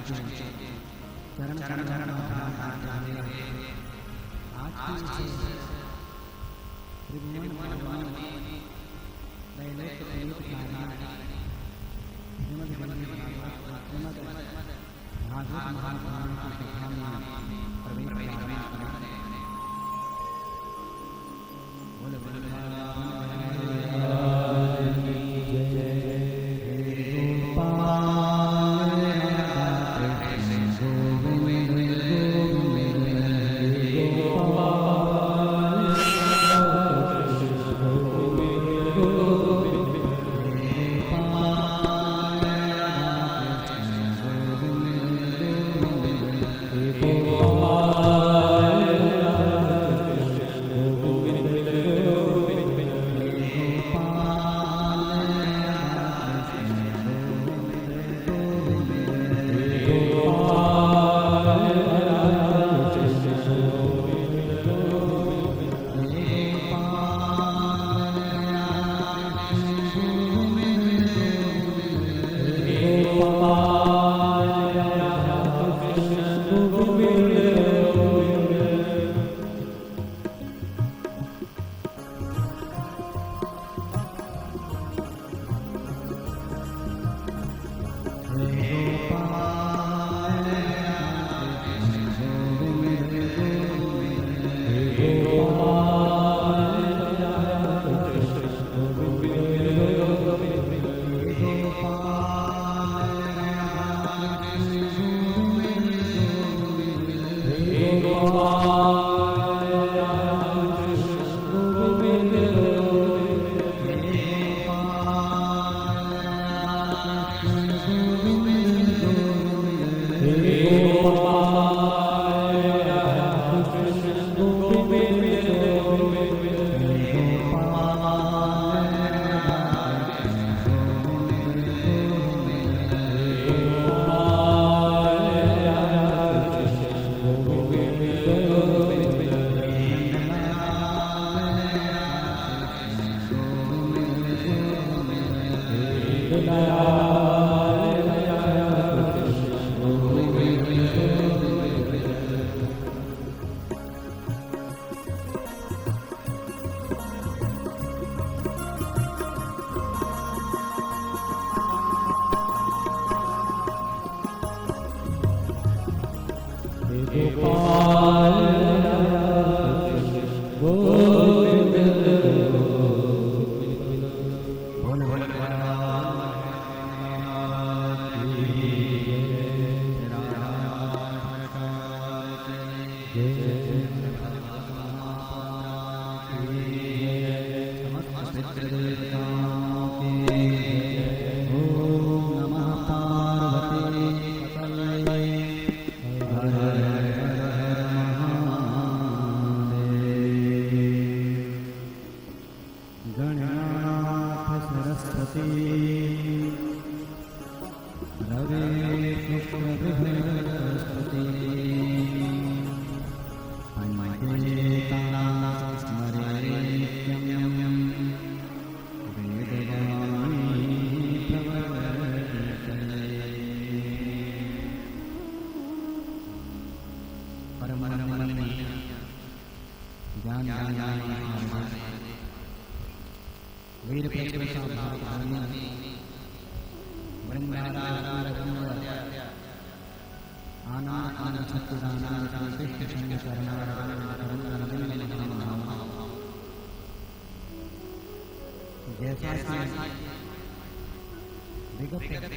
के चरण चरण आज की त्रिभुवन भगवान दैलेख प्रयुक्त श्रीमद् भागवत महापुराण की कथा में प्रवेश करें।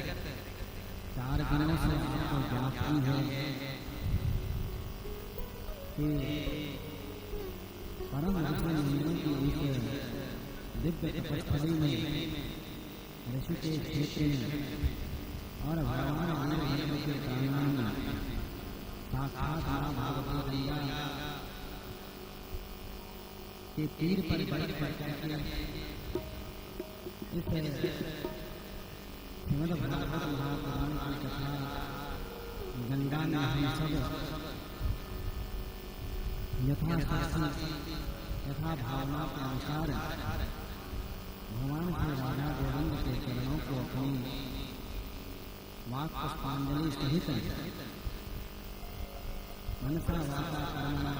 चार दिनों से ज्ञापन है कि परम ऋषि की एक दिव्य तपस्थली में ऋषि के क्षेत्र में और भगवान के प्रांगण में साक्षात भागवत गंगा के तीर पर बैठ करके इस श्रीमद् भागवत महापुराण की कथा गंगा में हम सब यथा भावना के अनुसार भगवान के राधा गोविंद के चरणों को अपनी वाक वाक पुष्पांजलि सहित मनसा वाचा कर्मणा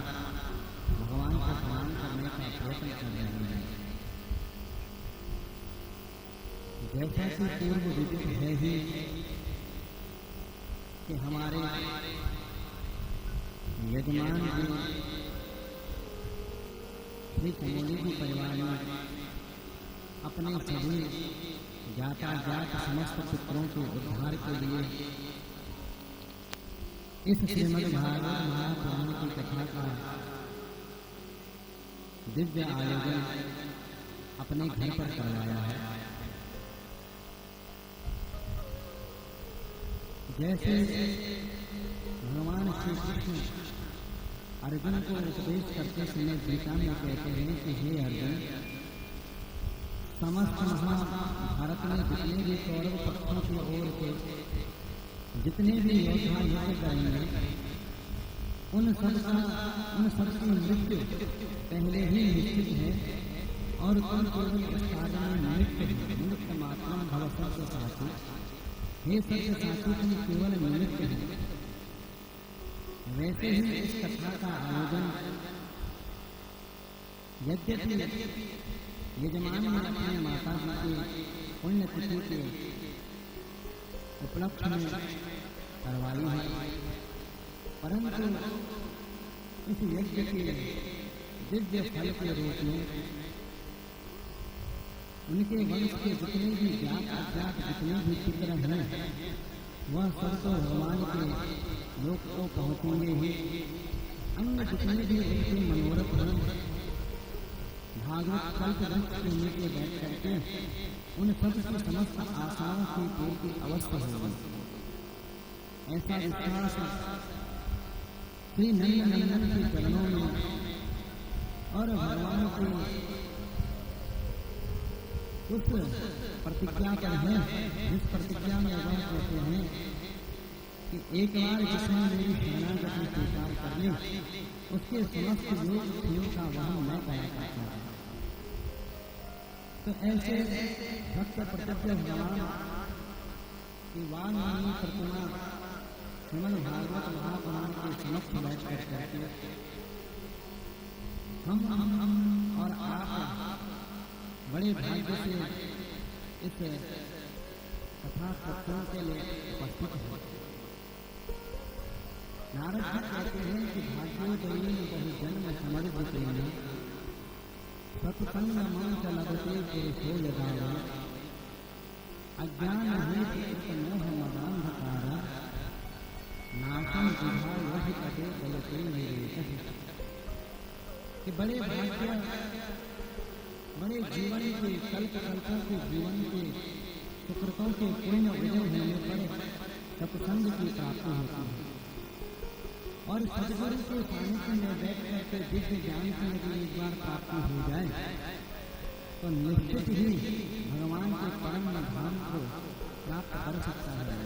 भगवान को प्रणाम करने का प्रयत्न कर रहे हैं। जैसा कि पूर्व विदित है ही कि हमारे यजमान जी श्री चमोली जी परिवार में अपने सभी जात समस्त पुत्रों के उद्धार के लिए इस श्रीमद् भागवत महापुराण की कथा का दिव्य आयोजन अपने घर पर करवाया है। जैसे भगवान श्री कृष्ण अर्जुन को उपदेश करते समय गीता में कहते हैं कि हे अर्जुन, समस्त महाभारत में जितने भी कौरव पक्षों की ओर के जितने भी योद्धा युद्ध करेंगे उन सबकी मृत्यु पहले ही निश्चित है और तुम केवल इस कार्य में निमित्त मात्र भव सत्य साथी। हे सत्य साथी, तुम केवल निमित्त है। वैसे ही इस कथा का आयोजन यद्यपि यजमान ने अपने माता जी के पुण्यतिथि के उपलक्ष्य में करवाई है, परंतु इस यज्ञ के दिव्य फल के रूप में उनके वंश के जितने भी जात अज्ञात जितने भी चित्र हैं वह सब तो भगवान के लोक को पहुँचेंगे ही। अन्य जितने भी उनके मनोरथ हैं भागवत कल्प वृक्ष के नीचे बैठ करके उन सब की समस्त आशाओं की पूर्ति अवश्य होगी। ऐसा विश्वास श्री नंदन के चरणों में और भगवान की उस प्रतिज्ञा पर है जिस प्रतिज्ञा में वह कहते हैं कि एक बार जिसने मेरी शरणागति स्वीकार कर ली उसके समस्त योग खेल का वह मैं करा करता हूँ। तो ऐसे भक्त प्रतिज्ञ भगवान की वाणी प्रतिमा श्रीमद् भागवत महापुराण के समक्ष बैठ करके हम और आप बड़े भाग्य से इस कथा सत्संग के लिए उपस्थित है। नारद जी कहते हैं कि भाग्योदयी बहु जन्म समर्पित सत्संग मन चलते पुरुषो यदावा अज्ञान हेतु मोह मदांधकार नाशम विधा यह कटे गलते निवेश। कि बड़े भाग्य बड़े जीवन के कल्पों के जीवन के सुकृतों के पूर्ण उदय होने पर सत्संग की प्राप्ति होती है और सदगुरु के सानिध्य में बैठ करके दिव्य ज्ञान की यदि एक बार प्राप्ति हो जाए तो निश्चित ही भगवान के परम धाम को प्राप्त कर सकता है।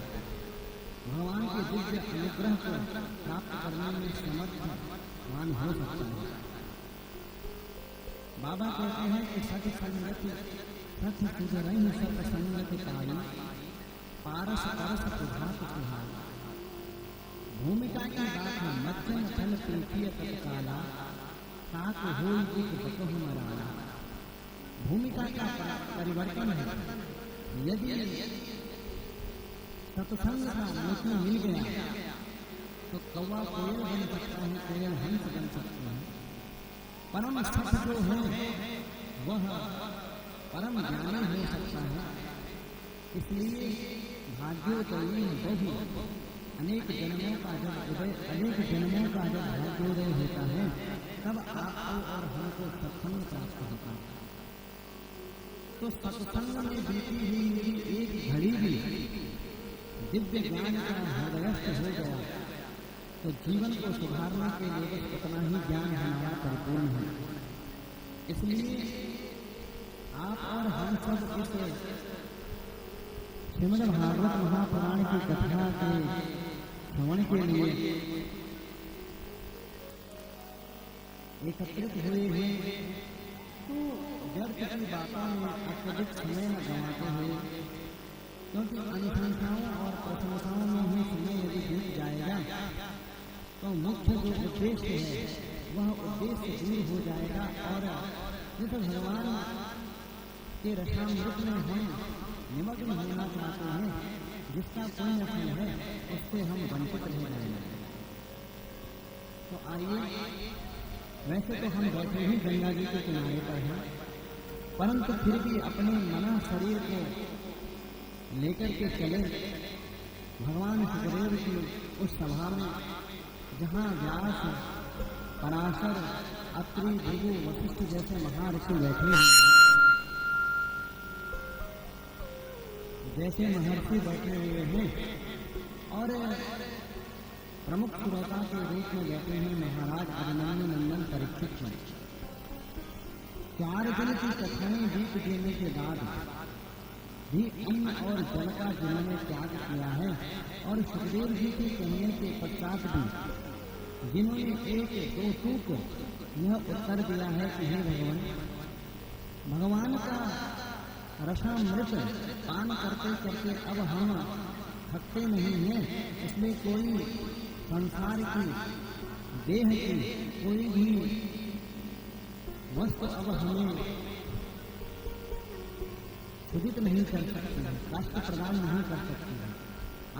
भगवान के दिव्य अनुग्रह को प्राप्त करने में समर्थवान हो सकता है। बाबा कहते हैं कि सत संगति सत्य सुधरई सत संगति पाई पारस परस प्रभात सुहाई। भूमिका की बात है मध्यम फल प्रीतिय तत्काला सात हो बकहु मराला। भूमिका का परिवर्तन है। यदि सत्संग का मौका मिल गया तो कौवा कोयल बन सकता है, कोयल हंस बन सकता है। परम सत्य जो है वह परम ज्ञानी हो सकता है। इसलिए भाग्योदयी बहु अनेक जन्मों का जब भाग्योदय होता है तब आपको और हमको सत्संग प्राप्त होता है। तो सत्संग में बीती हुई मेरी एक घड़ी भी दिव्य ज्ञान का हृदयस्थ हो गया तो जीवन को सुधारने के लिए बस उतना ही ज्ञान हमारा परिपूर्ण है। इसलिए आप और हम सब इस श्रीमद् भागवत महापुराण की कथा के श्रवण के लिए एकत्रित हुए हैं। तो व्यर्थ की बातों में अत्यधिक समय न गंवाते हुए क्योंकि अनुशंसाओं और प्रशंसाओं में ही समय यदि बीत जाएगा तो मुख्य जो उद्देश्य है वह उद्देश्य दूर हो जाएगा। और जिस भगवान के रसामृत में हम निमग्न होना चाहते हैं, जिसका पुण्य फल है, उससे हम वंचित रह जाएंगे। तो आइए, वैसे तो हम बैठे ही गंगा जी के किनारे पर हैं, परंतु फिर भी अपने मन शरीर को लेकर के चले भगवान सुखदेव की उस सभा में, जहाँ व्यास, पराशर, अत्रि, भृगु, वशिष्ठ जैसे महाऋषि बैठे हैं, जैसे महर्षि बैठे हुए हैं, और प्रमुख श्रोता के रूप में बैठे हैं महाराज अभिमन्यु नंदन परीक्षित में। 4 दिन की कथाएं बीत देने के बाद भी अन्न और जल का जिन्होंने त्याग किया है, और सुखदेव जी के कहने के पश्चात भी जिन्होंने 1-2 टूक यह उत्तर दिया है कि हे भगवान का रसामृत पान करते करते अब हम थकते नहीं हैं, इसलिए कोई संसार की देह की कोई भी वस्तु अब हमें क्षुधित नहीं कर सकती है, कष्ट प्रदान नहीं कर सकती है।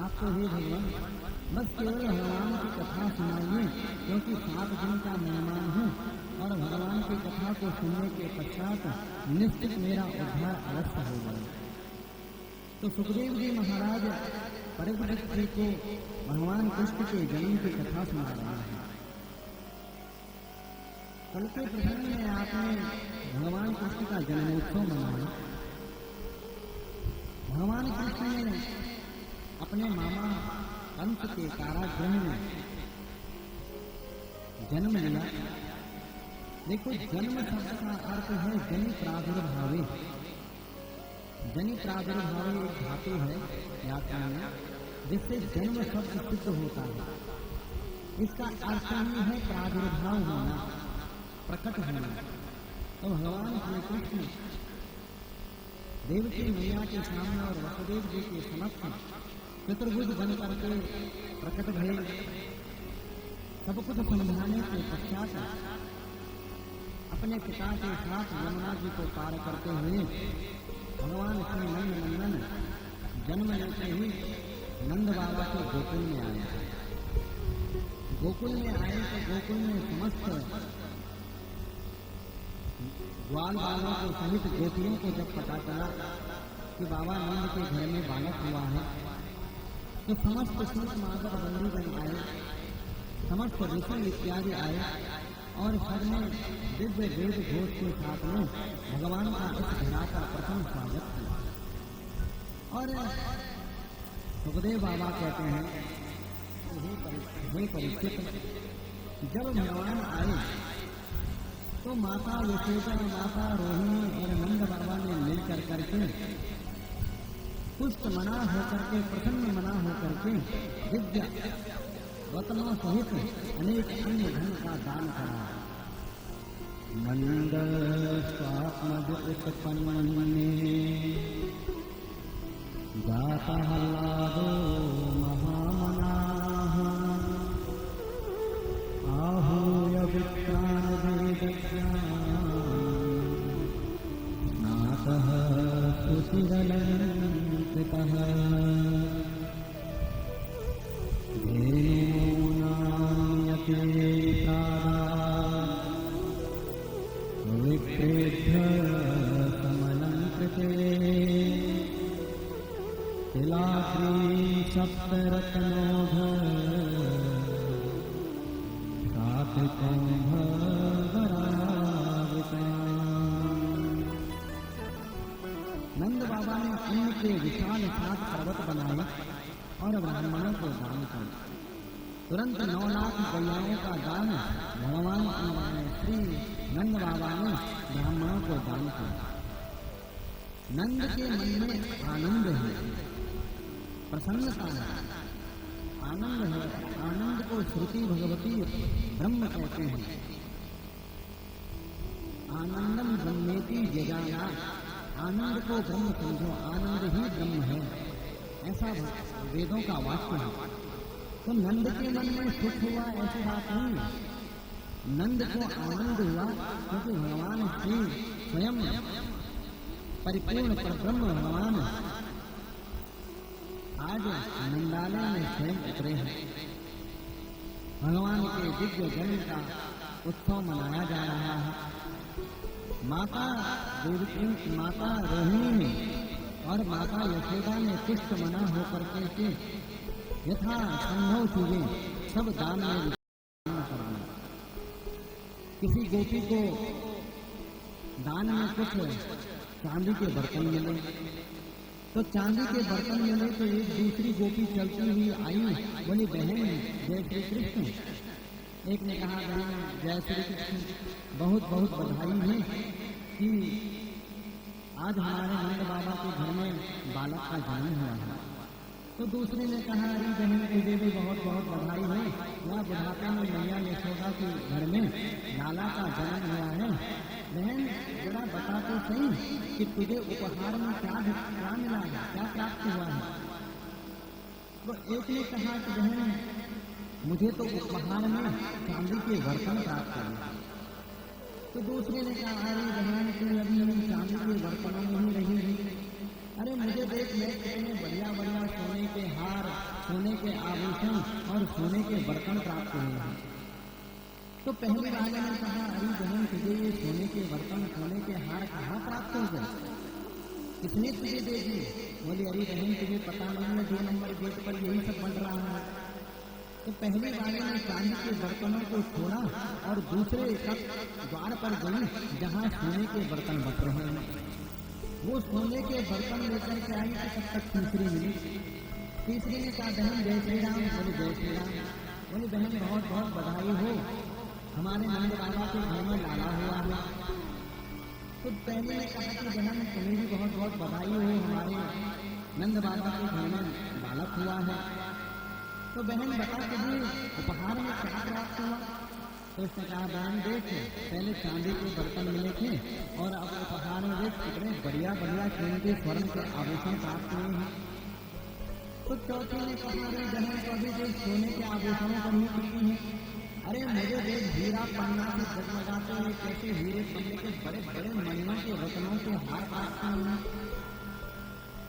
आप तो हे भगवान बस केवल भगवान की कथा सुनाइए, क्योंकि 7 दिन का मेहमान हूँ, और भगवान की कथा को सुनने के पश्चात निश्चित मेरा उद्धार अवश्य होगा। तो सुखदेव जी महाराज परीक्षित जी को भगवान कृष्ण के जन्म की कथा सुना रहे हैं। कल के प्रसंग में आपने भगवान कृष्ण का जन्मोत्सव मनाया। भगवान कृष्ण ने अपने मामा कंस के कारागृह में जन्म लिया। देखो, जन्म शब्द का अर्थ है जनि प्रादुर्भावे। जनि प्रादुर्भावे एक धातु है व्याकरण में, जिससे जन्म शब्द सिद्ध होता है। इसका अर्थ ही है प्रादुर्भाव होना, प्रकट होना। तो भगवान श्री कृष्ण देवकी मैया के सामने और वसुदेव जी के समक्ष चतुर्भुज बन करके प्रकट भये। सब कुछ समझाने के पश्चात अपने पिता के साथ यमुना जी को पार करते हुए भगवान श्री नंद नंदन जन्म लेते ही नंद बाबा के गोकुल में आए। गोकुल में आए तो गोकुल में समस्त ग्वाल बालों को सहित गोपियों को जब पता चला कि बाबा नंद के घर में बालक हुआ है, तो समस्त सूत माधव बंधुगण आए, समस्त ऋषि इत्यादि आए, और सबने दिव्य वेद घोष के साथ में भगवान का इस घड़ा का प्रथम स्वागत किया। और सुखदेव बाबा कहते हैं, हे परीक्षित, जब भगवान आए तो माता यशोदा, माता रोहिणी और नंद बाबा ने मिलकर करके पुष्ट मना होकर के, प्रसन्न मना होकर के विद्या रत्नों सहित अनेक अन्य धन का दान करा। नंद स्वात्मज उत्पन्ने जाता हल्लादो महामनाः आहूय विक्रान नातः सुशिरलंकृतः धेनूनाम्यते विक्रेभ्य समलंकृते तिलाग्री सप्तरत्नोघ नंद बाबा ने अन्न के विशाल 7 पर्वत बनाए और ब्राह्मणों को दान किया। तुरंत 9 लाख गैयाओं का दान भगवान श्री नंद बाबा ने ब्राह्मणों को दान किया। नंद के मन में आनंद है, प्रसन्नता है, आनंद है। आनंद को श्रुति भगवती ब्रह्म कहते हैं। आनंदम ब्रह्मेति जगाया, आनंद को ब्रह्म समझो, आनंद ही ब्रह्म है। ऐसा वेदों का वाक्य है। तो नंद के मन में सुख हुआ ऐसी बात नहीं है। नंद को आनंद हुआ क्योंकि भगवान श्री स्वयं परिपूर्ण परब्रह्म भगवान आज नंदालय में स्वयं उतरे हैं। भगवान के दिव्य जन्म का उत्सव मनाया जा रहा है। माता देवकी, माता रोहिणी ने और माता यशोदा ने पुष्ट मना होकर के यथा संभव चीजें सब दान में कर दी। किसी गोपी को दान में कुछ चांदी के बर्तन मिले, तो चांदी के बर्तन मिले तो एक दूसरी गोपी चलती हुई आई, बोली बहन जय श्री कृष्ण। एक ने कहा बहन जय श्री कृष्ण, बहुत बहुत बधाई है कि आज हमारे नंद बाबा के घर में बालक का जन्म हुआ है। तो दूसरे ने कहा अरे बहन तुझे भी बहुत बहुत बधाई है, वह बुढ़ापे में मैया यशोदा के घर में लाला का जन्म हुआ है। बहन जरा बता तो सही कि तुझे उपहार में क्या मिला है, क्या प्राप्त हुआ है। तो एक ने कहा कि बहन मुझे तो उपहार में चांदी के बर्तन प्राप्त हुए। तो दूसरे ने कहा अरे बहन तू अभी चांदी के बर्तनों में ही रही है। अरे मुझे देख मैं कितने बढ़िया बढ़िया सोने के हार, सोने के आभूषण और सोने के बर्तन प्राप्त हुए हैं। तो पहले वाले ने कहा अरे बहन तुझे ये सोने के बर्तन, सोने के हार कहाँ प्राप्त हो गए, किसने तुझे दे दिए। बोली अरे बहन तुझे पता नहीं है 2 नंबर गेट पर यही सब बन रहा है। तो पहले वाले ने चांदी के बर्तनों को छोड़ा और दूसरे द्वार पर गई जहाँ सोने के बर्तन बच रहे हैं। वो सोने के बर्तन लेकर के आई तो तब तक तीसरी मिली। तीसरी ने कहा बहन जय श्री राम। बोले जय श्री राम। बोले बहन बहुत बहुत बधाई हो, हमारे नंद बाबा के घर में लाला हुआ है। तो पहले ने कहा कि बहन तुम्हें भी बहुत बहुत बधाई हो, हमारे नंद बाबा के घर में बालक हुआ है। तो बहन बता तुझे उपहार में क्या प्राप्त हुआ। तो उसने कहा बहन देख पहले चांदी के बर्तन मिले थे और अब उपहार में देख कितने बढ़िया बढ़िया कीमती स्वर्ण के आभूषण प्राप्त हुए हैं। तो चौथे ने कहा अरे बहन कभी देख सोने के आभूषणों पर ही टिकी है। अरे मुझे देख हीरा पन्ना से जगमगाते हुए कैसे हीरे पन्ने के बड़े बड़े मणियों के रत्नों के हार प्राप्त हुए।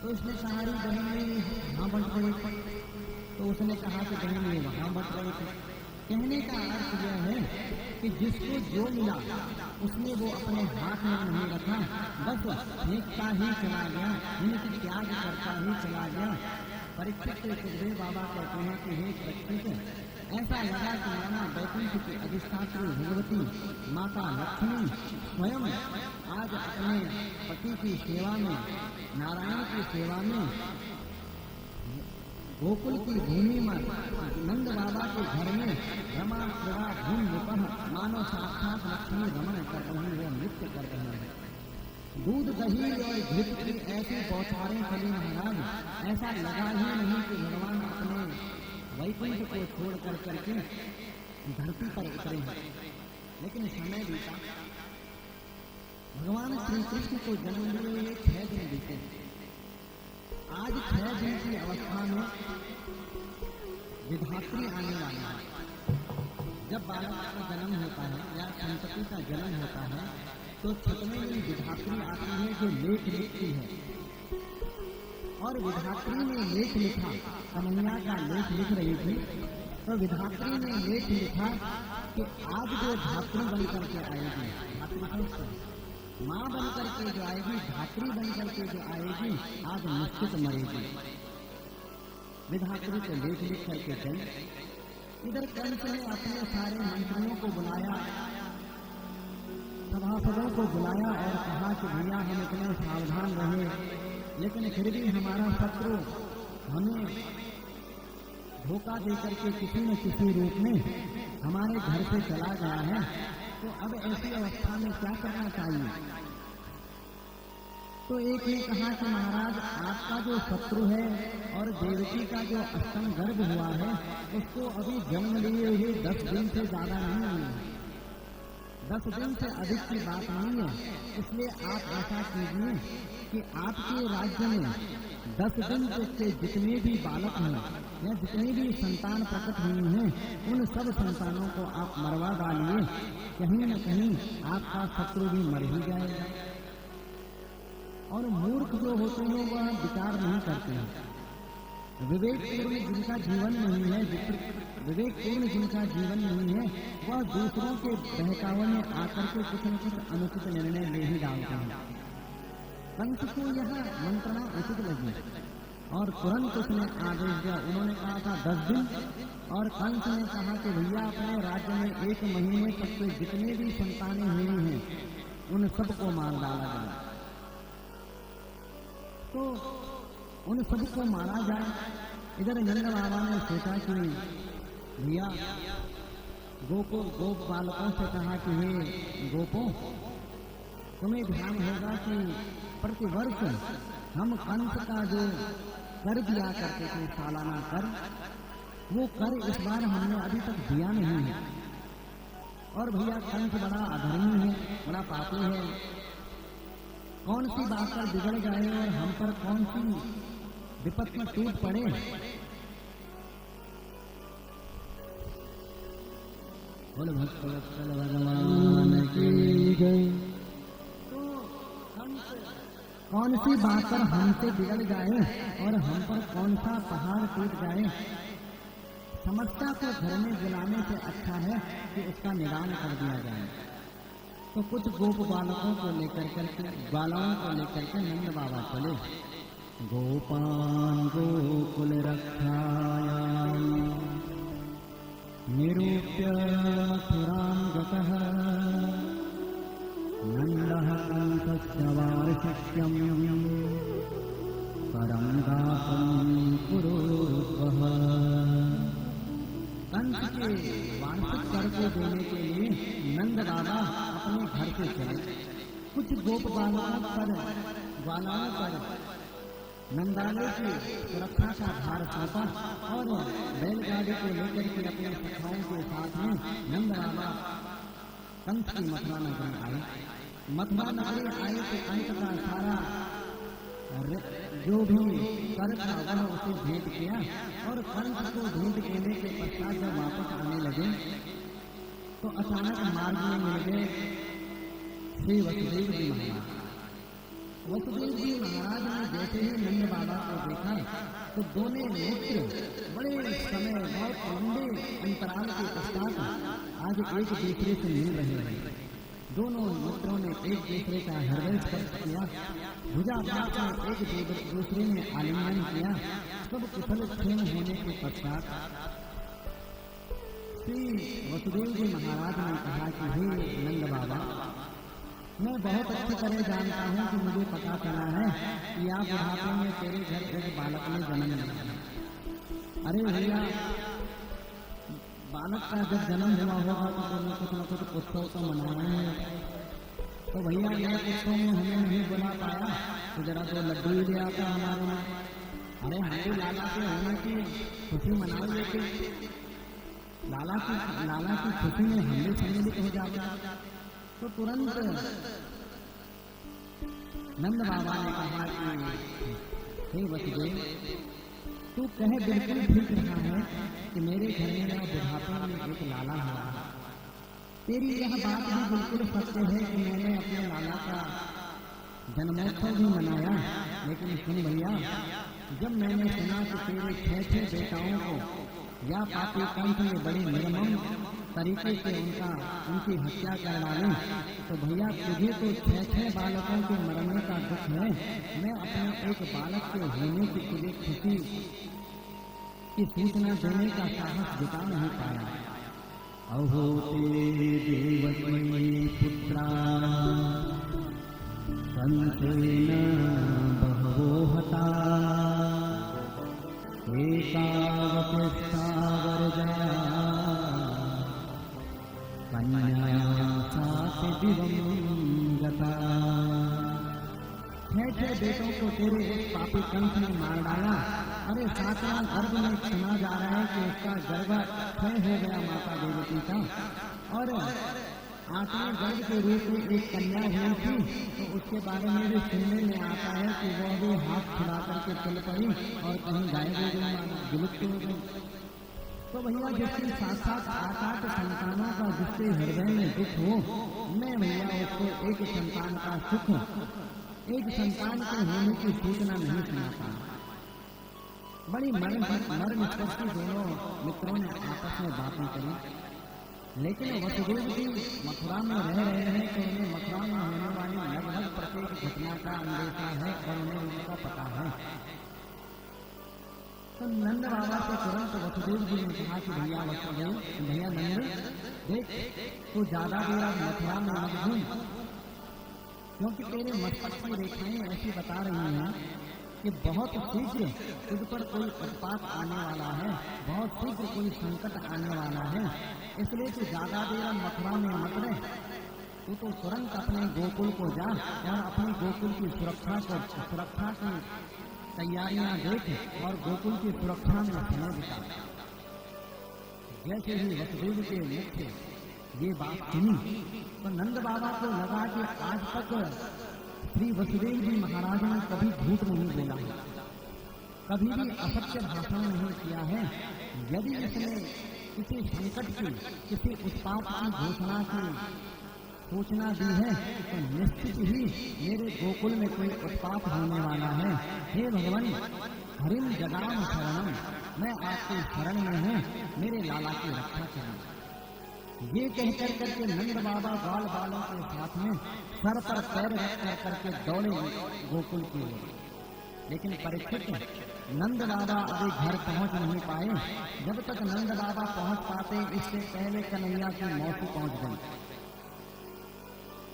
तो उसने कहा अरे बहन हाँ बट रहे। तो उसने कहा कि बहन ये वहाँ बट रहे थे। कहने का अर्थ यह है कि जिसको जो मिला उसने वो अपने हाथ में नहीं रखा, बस फेंकता ही चला गया, इनकी त्याग करता ही चला गया। परीक्षित सुखदेव बाबा कहते हैं कि हे परीक्षित, ऐसा लगा कि माना वैकुंठ की अधिष्ठात्री भगवती माता लक्ष्मी स्वयं आज अपने पति की सेवा में, नारायण की सेवा में गोकुल की भूमि में नंद बाबा के घर में रमा क्रीड़ा धूम विपह मानो साक्षात लक्ष्मी रमण कर रही है, नृत्य कर रही है। दूध दही और घृत की ऐसी बौछारें चली महाराज, ऐसा लगा ही नहीं कि भगवान अपने वैकुंठ को छोड़ कर करके धरती पर उतरे हैं। लेकिन समय बीता, भगवान श्री कृष्ण को जन्म लिए 6 दिन बीते। आज 6 दिन की अवस्था में विधात्री आने वाली है। जब बालक का जन्म होता है या संतति का जन्म होता है तो 6वें दिन विधात्री आती है जो लेख लिखती है। और विधात्री ने लेख लिखा, कन्हैया का लेख लिख रही थी, तो विधात्री ने लेख लिखा कि आज जो धात्री बन करके आएगी, माँ बन करके जो आएगी, धात्री बन करके जो आएगी, आज निश्चित मरेगी। विधात्री को लेख लिख करके चली। इधर कंस ने अपने सारे मंत्रियों को बुलाया, सभासदों को बुलाया और कहा कि भैया हम इतने सावधान रहे, लेकिन फिर भी हमारा शत्रु हमें धोखा देकर के किसी न किसी रूप में हमारे घर से चला गया है, तो अब ऐसी अवस्था में क्या करना चाहिए। तो एक ने कहा कि महाराज आपका जो शत्रु है और देवकी का जो अष्टम गर्भ हुआ है उसको अभी जन्म लिए हुए 10 दिन से ज्यादा नहीं हुए। 10 दिन से अधिक की बात नहीं है। इसलिए आप ऐसा कीजिए कि आपके राज्य में 10 दिन के जितने भी बालक हैं या जितनी भी संतान प्रकट हुई हैं, उन सब संतानों को आप मरवा डालिए। कहीं न कहीं आपका शत्रु भी मर ही जाएगा। और मूर्ख जो होते हैं वह विचार नहीं करते हैं। विवेकपूर्ण जिनका जीवन नहीं है, विवेकपूर्ण जिनका जीवन नहीं है, वह दूसरों के बहकावे में आकर के कुछ न कुछ अनुचित निर्णय ले ही डालते हैं। कंस को यह मंत्रणा उचित लगी और तुरंत उसने आदेश दिया। उन्होंने कहा था 10 दिन, और कंस ने कहा कि भैया अपने राज्य में 1 महीने तक के जितने भी संतानें हुई हैं, उन सबको मार डाला जाए। तो उन सबको मारा जाए। इधर नंद बाबा ने सोचा कि भैया गोप बालकों से कहा कि हे गोपों, तुम्हें ध्यान होगा कि प्रतिवर्ष हम कंस का जो कर दिया करते थे, सालाना कर, वो कर इस बार हमने अभी तक दिया नहीं है। और भैया कंस बड़ा अधर्मी है, बड़ा पापी है। कौन सी बात पर बिगड़ जाए और हम पर कौन सी विपत्ति टूट पड़े। बोल भक्तवत्सल भगवान की जय। तो कौन सी बात पर हमसे बिगड़ जाए और हम पर कौन सा पहाड़ टूट जाए। समस्या को घर में बुलाने से अच्छा है कि उसका निदान कर दिया जाए। तो कुछ गोप बालकों को लेकर बालाओं को लेकर के नंद बाबा चले। गोपान गोकुल रक्षायां निरूप्य मथुरां गतः नन्दः कंसस्य वार्षिक्यं परं दातुं कुरुवः। कंस के वार्षिक कर को देने के लिए नंद बाबा अपने घर से चले। कुछ गोप बालाओं पर नंदालय की सुरक्षा का भार सौंपा और बैलगाड़ी को लेकर के अपने सखाओं के साथ में नंद बाबा कंस की मथुरा नगरी आए। मथुरा नगरी आए तो कंस का सारा जो भी कर था वह उसे भेंट किया। और कंस को भेंट देने के पश्चात जब वापस आने लगे तो अचानक मार्ग में मिल गए श्री वसुदेव जी महाराज। वसुदेव जी महाराज ने जैसे ही नंद बाबा को देखा तो दोनों मित्र बड़े समय बहुत लंबे अंतराल के पश्चात आज एक दूसरे से मिल रहे हैं। दोनों मित्रों ने एक दूसरे का हृदय स्पर्श किया, भुजाघात में एक दूसरे ने आलिंगन किया। सब कुशल क्षेम होने के पश्चात श्री वसुदेव जी महाराज ने कहा कि हे नंद बाबा, मैं बहुत अच्छी तरह जानता हूँ कि मुझे पता चला है कि आप बुढ़ापे में तेरे घर एक बालक ने जन्म लिया। अरे भैया, बालक का जब जन्म हुआ होगा तो तुमने कुछ न कुछ उत्सव तो मनाया है। तो भैया यह उत्सव में हमें नहीं बुला पाया तो जरा तो लड्डू ही ले आता हमारे में। अरे हमारे लाला के होने की खुशी मना लेते, लाला की खुशी में हम भी सम्मिलित हो जाता। तो तुरंत नंद बाबा ने कहा कि हे वसुदेव, तू कहे बिल्कुल ठीक रहा है कि मेरे घर में मेरा बुढ़ापे में एक लाला हुआ। तेरी यह बात भी बिल्कुल सत्य है कि मैंने अपने लाला का जन्मोत्सव भी मनाया। लेकिन सुन भैया, जब मैंने सुना कि तेरे 6 बेटाओं को या पापी कंस ने बड़े निर्मम तरीके से उनकी हत्या कर डाली, तो भैया तुझे तो 6 बालकों के मरने का दुख है। मैं अपने एक बालक के होने की तुझे खुशी की सूचना देने का साहस जुटा नहीं पाया। अहो ते देवकी पुत्रा कंसेन बहवो हता एकावतिष्ठा वर्जा कन्या साथ दिवंगता। 6 बेटों को तेरे एक पापी कंस ने मार डाला। अरे 7वां गर्भ में सुना जा रहा है कि उसका गर्भ क्षय हो गया माता देवकी का। और आठवें गर्भ के रूप में एक कन्या हुई थी, तो उसके बारे में भी सुनने में आता है कि वह भी हाथ छुड़ा करके चल पड़ी और कहीं गायब हो गई, विलुप्त हो गई। तो भैया जिसकी साक्षात आकाश संतानों का जिसके हृदय में दुख हो, मैं भैया उसको एक संतान का सुख, एक संतान के होने की सूचना नहीं सुनाता। बड़ी मर्म स्पर्शी दोनों मित्रों ने आपस में बातें करी, लेकिन वसुदेव जी मथुरा में रह रहे हैं तो उन्हें मथुरा में होने वाली लगभग प्रत्येक घटना का अंदेशा है और उन्हें उनका पता है। तो नंद बाबा से तुरंत वसुदेव जी ने कहा कि भैया वसुदेव, भैया नंद, देख तू ज्यादा देर अब मथुरा में मत घूम, क्योंकि तेरे मस्तक की रेखाएं ऐसी बता रही हैं कि बहुत शीघ्र तुझ पर कोई उत्पात आने वाला है, बहुत शीघ्र कोई संकट आने वाला है। इसलिए तू ज्यादा देर मथुरा में मत रह, तू तो तुरंत अपने गोकुल को जा और अपने गोकुल की सुरक्षा की तैयारियां देख और गोकुल की सुरक्षा में समय बिता। जैसे ही वसुदेव के मुख से ये बात सुनी तो नंद बाबा को लगा कि आज तक श्री वसुदेव जी महाराज ने कभी झूठ नहीं बोला है, कभी भी असत्य भाषण नहीं किया है। यदि इसने किसी संकट की, किसी उत्पात की घोषणा की सूचना दी है तो निश्चित ही मेरे गोकुल में कोई उत्पात होने वाला है। हे भगवान, हरिम जगाम शरणम, मैं आपके शरण में हूँ, मेरे लाला की रक्षा करें। ये कहकर करके नंद बाबा बाल बालों के साथ में सर पर पैर रख करके दौड़े गोकुल की ओर। लेकिन परीक्षित नंद बाबा अभी घर पहुंच नहीं पाए। जब तक नंद बाबा पहुंच पाते इससे पहले कन्हैया की मौसी पहुंच गई।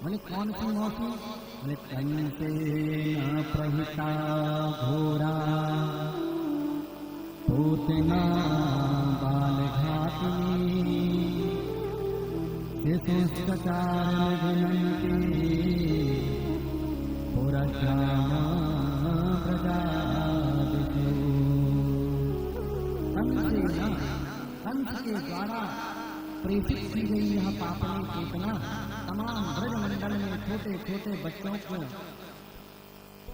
बोले कौन सी मौसी? बोले कंसे न प्रहिता घोरा पूतना बाल घातनी शिशुश्चारण विनंती पुरश्यामा प्रजादिषु। कंस के द्वारा प्रेषित की गई यह पापनी चेतना तमाम ब्रज मंडल में छोटे छोटे बच्चों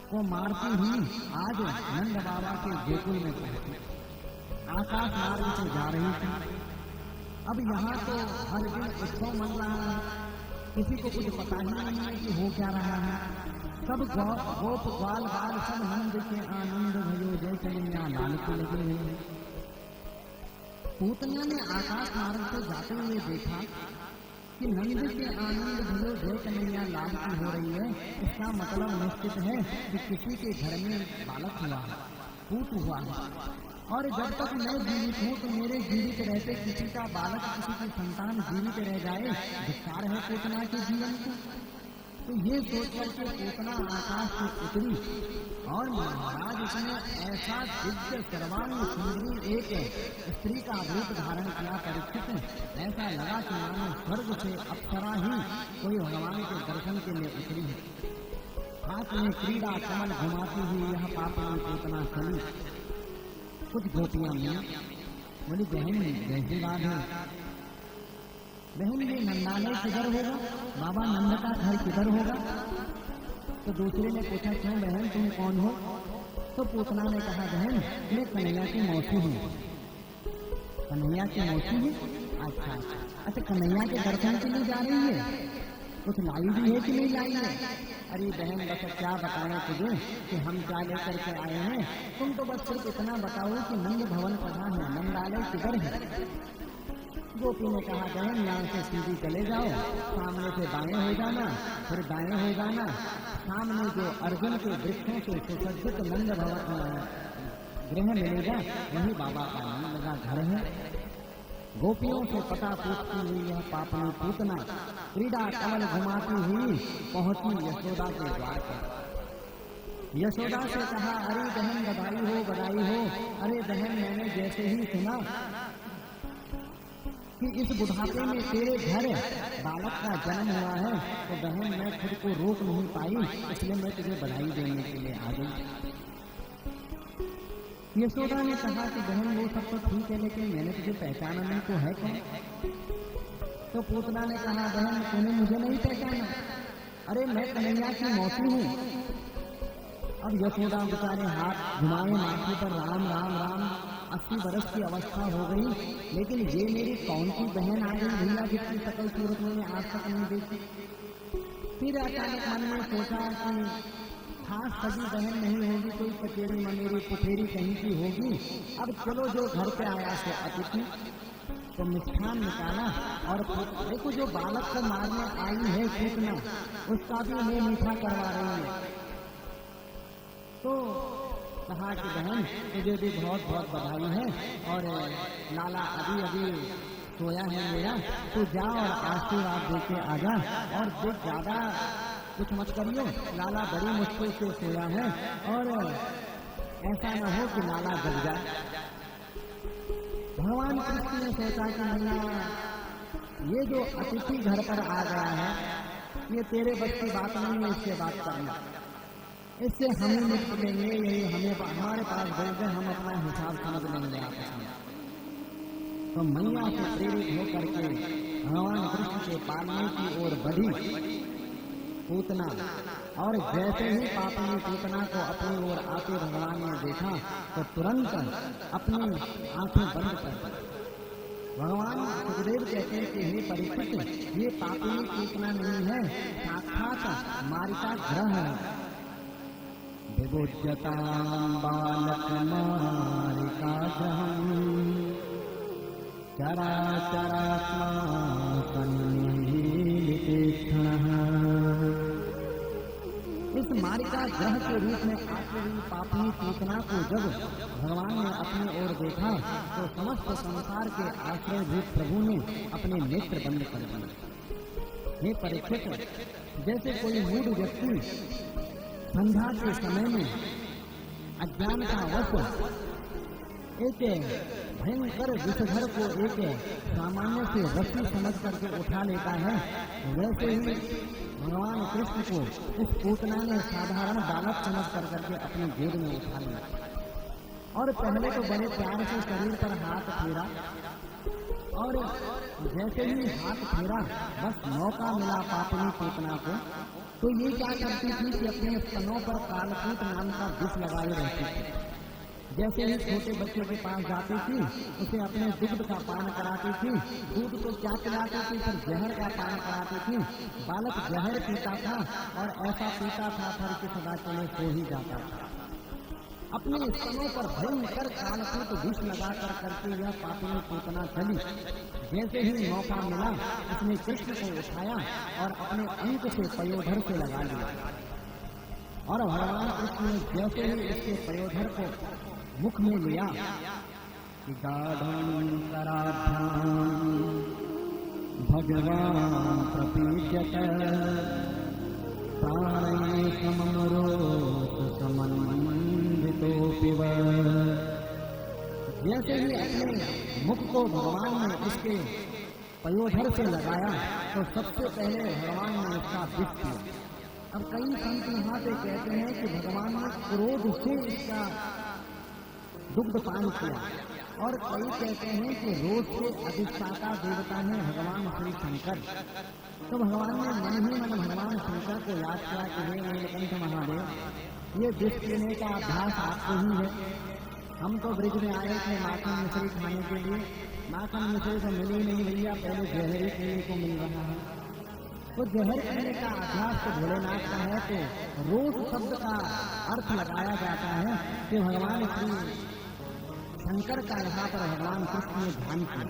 को मारती हुई आज नंद बाबा के गोकुल में पहुंची। आकाश मार्ग से जा रही थी। अब यहाँ तो हर दिन उत्सव मन रहा है, किसी को कुछ पता ही नहीं है कि हो क्या रहा है। सब गोप ग्वाल बाल सब नंद के आनंद भयो जय कन्हैया लाल को लगे हुए हैं। पूतना ने आकाश मार्ग से जाते हुए देखा कि नंद के आनंद भयो जय कन्हैया लाल की हो रही है। इसका मतलब निश्चित है कि किसी के घर में बालक हुआ है, पूत हुआ है। और जब तक मैं जीवित हूँ तो मेरे जीवित रहते किसी का बालक, किसी की संतान जीवित रह जाए, धिक्कार है पूतना के जीवन को। तो ये सोच करके पूतना आकाश से उतरी और महाराज उसने ऐसा दिव्य सर्वांग सुंदरी एक स्त्री का रूप धारण किया। परीक्षित ऐसा लगा कि मानो स्वर्ग से अप्सरा ही कोई भगवान के दर्शन के लिए उतरी है। हाथ में क्रीड़ा कमल घुमाती हुई यह पापनी पूतना चली। कुछ गोपियां मिली, बोली बहन जैसी बात है, बहन ये नंदालय किधर होगा? बाबा नंद का घर किधर होगा? तो दूसरे ने पूछा क्यों बहन तुम कौन हो? तो पूतना ने कहा बहन मैं कन्हैया की मौसी हूँ। कन्हैया की मौसी हूँ? अच्छा कन्हैया के दर्शन के लिए जा रही है, कुछ लाई भी है कि नहीं लाई है? अरे बहन बस क्या बताएं तुझे कि हम क्या लेकर के आए हैं, तुम तो बस सिर्फ इतना बताओ कि नंद भवन कहाँ है, नंदालय किधर है? गोपी ने कहा बहन यहाँ से सीधी चले जाओ, सामने से दाएं हो जाना, फिर दाएं हो जाना, सामने जो अर्जुन के वृक्षों से सुसज्जित नंद भवन गृह मिलेगा, वही बाबा का नंद का घर है। गोपियों से पता पूछती हुई यह पापनी पूतना क्रीड़ा कमल घुमाती हुई पहुंची यशोदा के द्वार पर। यशोदा से कहा अरे बहन बधाई हो बधाई हो। अरे बहन मैंने जैसे ही सुना कि इस बुढ़ापे में तेरे घर बालक का जन्म हुआ है तो बहन मैं खुद को रोक नहीं पाई, इसलिए मैं तुझे बधाई देने के लिए आ गई। यशोदा ने कहा कि बहन वो सब तो ठीक है, लेकिन मैंने तुझे पहचाना नहीं तो है कौन? तो पूतना ने कहा, बहन तूने मुझे नहीं पहचाना? अरे मैं कन्हैया की मौसी हूँ। अब यशोदा बेचारे हाथ घुमाए माथे पर, राम राम राम, 80 वर्ष की अवस्था हो गई, लेकिन ये मेरी कौन सी बहन आ गई भैया, जिसकी सकल सूरत मैंने आज तक नहीं देखी। फिर अचानक मन में सोचा कि खास सभी बहन नहीं होगी, कोई कचेरी ममेरी पुफेरी कहीं की होगी। अब चलो जो घर पे आया सो अतिथि, तो मिष्ठान निकाला और देखो जो बालक को मारने आई है पूतना, उसका भी मुंह मीठा करवा रही है। तो कहा कि बहन तुझे भी बहुत बहुत बधाई है, और लाला अभी अभी सोया है मेरा, तू जा और आशीर्वाद दे के आ जा, और देख ज्यादा कुछ मत करियो, लाला बड़ी मुश्किल से सोया है, और ऐसा न हो कि लाला जग जाए। भगवान कृष्ण ने सोचा कि मैया ये जो अतिथि घर पर आ गया है, ये तेरे बस की बात नहीं है इससे बात करना, इससे हमें मुक्त लेंगे, यही हमारे पास बोल दे, हम अपना हिसाब समझ लेंगे आपस में। तो मैया से प्रेरित होकर के भगवान कृष्ण के पालने की ओर बढ़ी पूतना, और जैसे ही पापनी पूतना को अपनी ओर आते भगवान ने देखा तो तुरंत अपनी आंखें बंद कर दी। भगवान सुखदेव कहते हैं कि हे परीक्षित, ये पापनी पूतना नहीं है, साक्षात मारिका ग्रह है। विभुज्यतां बालक मारिका ग्रहम् चराचरात्मा सन्निहितेक्षणः। इस मारिका ग्रह के रूप में आती हुई पापनी पूतना को जब भगवान ने अपनी ओर देखा तो समस्त संसार के आश्रयभूत प्रभु ने अपने नेत्र बंद कर दिए। हे परीक्षित, जैसे कोई मूढ़ व्यक्ति संध्या के समय में अज्ञान का वश एक भयंकर विषधर को एक सामान्य से रस्सी समझ करके उठा लेता है, वैसे ही भगवान कृष्ण को इस पूतना ने साधारण बालक समझ करके अपने गोद में उठा लिया, और पहले तो बड़े प्यार से शरीर पर हाथ फेरा, और जैसे ही हाथ फेरा बस मौका मिला पापनी पूतना को, तो ये क्या करती थी कि अपने स्तनों पर कालकूट नाम का विष लगाए रहती थी। जैसे ही छोटे बच्चे के पास जाती थी, उसे अपने दुग्ध का पान कराती थी, दूध को क्या पिलाती थी, फिर जहर का पान कराती थी। बालक जहर पीता था और ऐसा पीता था फिर कि सदा के लिए सो ही जाता था। अपने स्तनों पर भयंकर कालकूट विष लगा करके यह पापनी पूतना चली। जैसे ही मौका मिला उसने कृष्ण को उठाया और अपने अंक से पयोधर से लगा लिया, और भगवान कृष्ण ने जैसे ही इसके पयोधर को मुख में लिया, गाढ़ं कराभ्यां भगवान प्रपीड्यत प्राणये सममरोत समन्वितोऽपि वः। जैसे ही अपने मुख को भगवान ने इसके पयोधर से लगाया तो सबसे पहले भगवान ने इसका विष किया। अब कई संत यहाँ पे कहते हैं कि भगवान ने क्रोध से इसका दुग्ध पान किया, और कई कहते हैं कि रोज के अधिष्ठाता देवता है भगवान श्री शंकर। तो भगवान ने मन ही मन भगवान शंकर को याद किया कि हे नीलकंठ महादेव, ये विष पीने का अभ्यास आपको ही है। हम तो ब्रिज में आए थे माखन मिश्री खाने के लिए, माखन मिश्री तो मिली नहीं भैया, पहले जहरी पीने को मिल रहा है। तो जहर पीने का अभ्यास तो भोलेनाथ का है, तो रोज शब्द का अर्थ लगाया जाता है कि भगवान श्री शंकर का यहाँ पर भगवान कृष्ण ने ध्यान किया।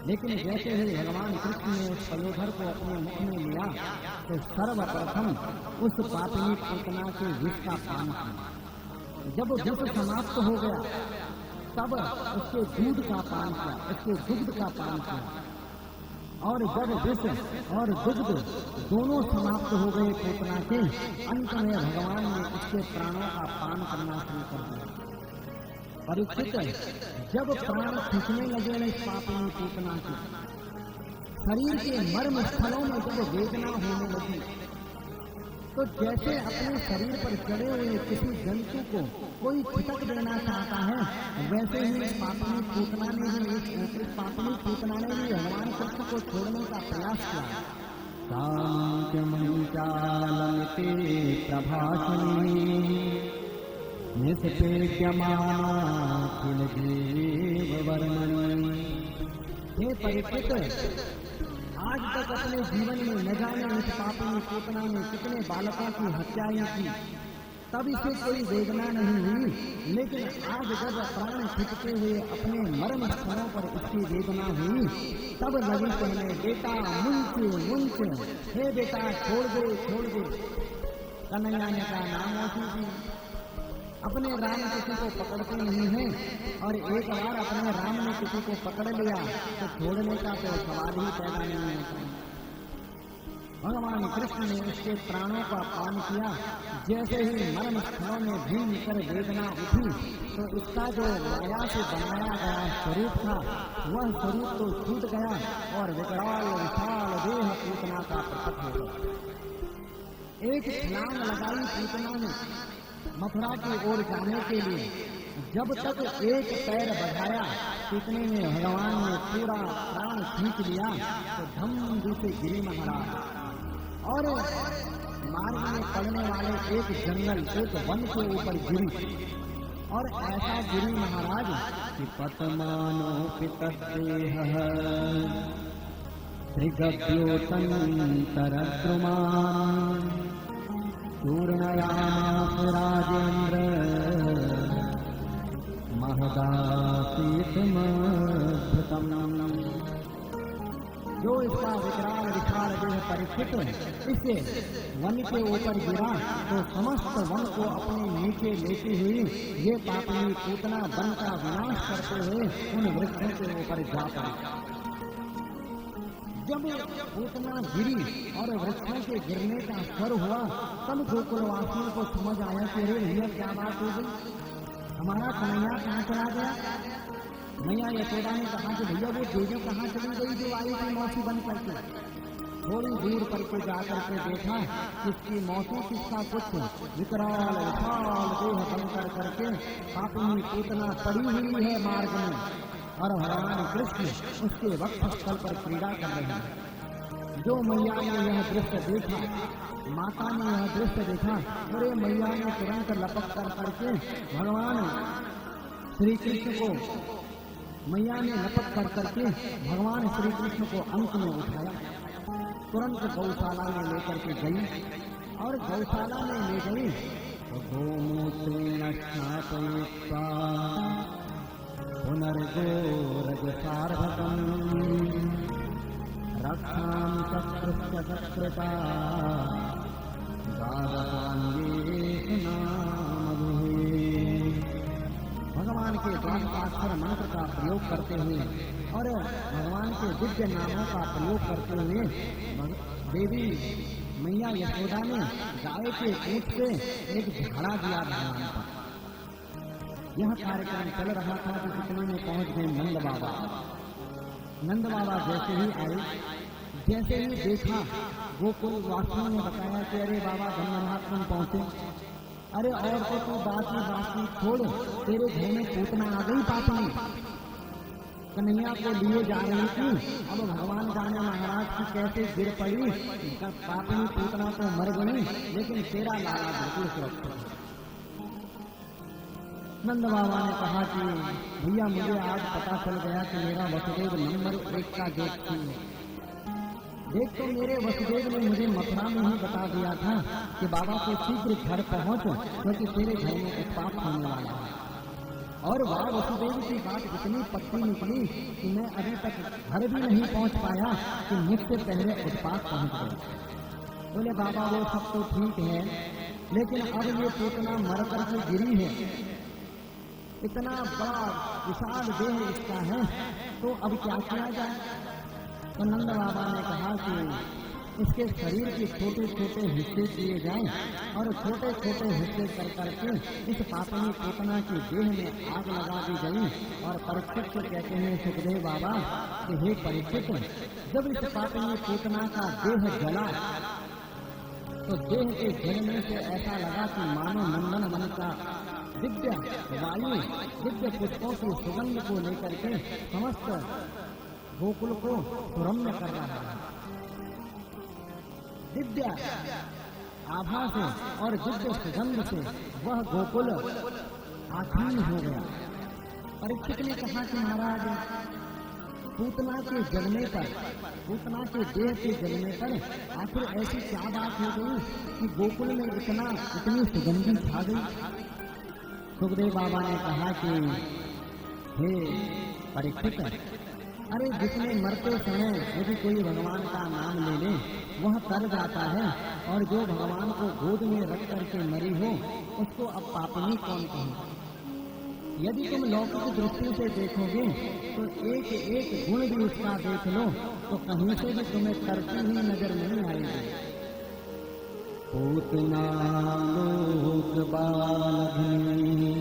लेकिन जैसे ही भगवान कृष्ण ने उस पयोधर को अपने मुख में लिया तो सर्वप्रथम उस पापनी पूतना के विष का पान किया। जब विष समाप्त हो गया तब उसके दूध का पान किया, उसके दुग्ध का पान किया, और जब विष और दुग्ध दोनों समाप्त हो गए पूतना के, अंत में भगवान ने उसके प्राणों का पान करना शुरू कर दिया। परीक्षित, जब प्राण खींचने लगे इस पापनी पूतना के, शरीर के मर्म स्थलों में जब वेदना होने लगी, तो जैसे अपने शरीर पर चढ़े हुए किसी जंतु को कोई छिटक देना चाहता है, वैसे ही इस पापनी पूतना ने भी भगवान कृष्ण को छोड़ने का प्रयास किया। सामंचालमिते प्रभाषणी निष्पेक्यमाना किल देववर्मणि। हे परीक्षित, आज तक अपने जीवन में न जाने इस पापनी पूतना ने कितने बालकों की हत्याएं की, तब इसे कोई वेदना नहीं हुई, लेकिन आज जब प्राण छिटके हुए अपने मर्म स्थलों पर इसकी वेदना हुई, तब लगी कहने, बेटा मुंच मुंच, हे बेटा छोड़ दे छोड़ दे। कन्हैया ने कहा, नाम जी, अपने राम किसी को पकड़ते नहीं हैं, और एक बार अपने राम ने किसी को पकड़ लिया तो छोड़ने का तो सवाल ही पैदा नहीं होता। भगवान कृष्ण ने उसके प्राणों का पान किया। जैसे ही मर्म स्थलों में भीम कर वेदना उठी, तो इसका जो माया से बनाया गया स्वरूप था, वह स्वरूप तो छूट गया और विकराल विशाल देह पूतना का प्रकट हो गया। एक छलांग लगाई पूतना ने मथुरा की ओर जाने के लिए। जब तक एक पैर बढ़ाया, इतने में भगवान ने पूरा प्राण खींच लिया तो धम से गिरी महाराज, और मार्ग में पड़ने वाले एक जंगल, एक वन के ऊपर गिरी, और ऐसा गिरी महाराज कि पतमानो पितदेह त्रिगव्योतन्तरद्रुमान् चूर्णयामास राजेन्द्र महदासीतमद्भुतम्। जो इसका विकराल विशाल देह परीक्षित इससे वन के ऊपर गिरा, तो समस्त वन को अपने नीचे लेती हुई ये पापनी पूतना वन का विनाश करते हुए उन वृक्षों के ऊपर जा पड़ी। जब पूतना गिरी और वृक्षों के गिरने का स्वर हुआ, तब गोकुलवासियों को समझ आया कि अरे भैया क्या बात हो गई, हमारा कन्हैया कहाँ चला गया। मैया यशोदा ने कहा कि भैया वो देवी कहाँ चली गई जो आई थी मौसी बन करके। थोड़ी दूर करके जाकर के देखा किसकी मौसी किसका कुछ विकराल विशाल देह बनकर करके पापनी पूतना पड़ी हुई है मार्ग में, और भगवान कृष्ण उसके वक्षस्थल पर क्रीड़ा कर रहे हैं। जो मैया ने यह दृश्य देखा, माता ने यह दृश्य देखा, अरे मैया ने तुरंत लपक कर करके भगवान श्री कृष्ण को, मैया ने लपक कर करके भगवान श्री कृष्ण को अंक में उठाया, तुरंत गौशाला में लेकर के गई, और गौशाला में ले गई तो गोमूत्रेण स्नापयित्वा पुनर्गोरजसार्भकम् रक्षां चक्रस्य चक्रता गादपान्येषु नामभिः। भगवान के द्वादशाक्षर मंत्र का प्रयोग करते हुए और भगवान के दिव्य नामों का प्रयोग करते हुए देवी मैया यशोदा ने गाय के पूंछ से एक झाड़ा दिया भगवान पर। यह कार्यक्रम चल रहा था कि इतने में पहुंच गए नंद बाबा। नंद बाबा जैसे ही आए, जैसे ही देखा, गोकुल वासियों ने बताया कि अरे बाबा धन्यवाद तुम पहुंचे। अरे और तो तू बात ही छोड़, तेरे घर में पूतना आ गई पापनी, कन्हैया को लिए जा रही थी, अब भगवान जाने महाराज की कैसे गिर पड़ी, पापनी पूतना तो मर गई, लेकिन तेरा लाला बिल्कुल सुरक्षित है। नंद बाबा ने कहा कि भैया मुझे आज पता चल गया कि मेरा वसुदेव नंबर 1 का जोशी है। देख तो मेरे वसुदेव ने मुझे मथुरा में ही बता दिया था कि बाबा को शीघ्र घर पहुंच, क्योंकि तेरे घर में उत्पात होने वाला है। और वह वसुदेव की बात इतनी पक्की निकली कि मैं अभी तक घर भी नहीं पहुंच पाया कि मुझसे पहले उत्पात पहुंच गए। बोले बाबा वो सब तो ठीक है, लेकिन अब ये पूतना मर करके गिरी है, इतना बड़ा विशाल देह इसका है, तो अब क्या किया जाए। तो नंद बाबा ने कहा कि इसके शरीर के छोटे छोटे हिस्से किए जाएं और छोटे छोटे हिस्से कर करके इस पापनी पूतना के देह में आग लगा दी गई। और परीक्षित को कहते हैं सुखदेव बाबा कि हे परीक्षित, जब इस पापनी पूतना का देह जला तो देह के जलने से ऐसा लगा कि मानो नंदन वन का दिव्य वायु दिव्य पुष्पों की सुगंध को लेकर के समस्त गोकुल को सुरम्य कर रहा है। दिव्य आभा से और दिव्य सुगंध से वह गोकुल आखिर हो गया। परीक्षित ने कहा कि महाराज, पूतना के जलने पर, पूतना के देह के जलने पर आखिर ऐसी क्या बात हो गई कि गोकुल में इतनी सुगंधी छा गई? सुखदेव बाबा ने कहा कि हे परीक्षित, अरे जिसने मरते समय यदि कोई भगवान का नाम ले ले वह तर जाता है, और जो भगवान को गोद में रख करके मरी हो उसको अब पापनी कौन कहे? यदि तुम लौकिक दृष्टि से देखोगे तो एक एक गुण भी उसका देख लो तो कहीं से भी तुम्हें तरती हुई नजर नहीं आएगी। पूतना लोक बालघनी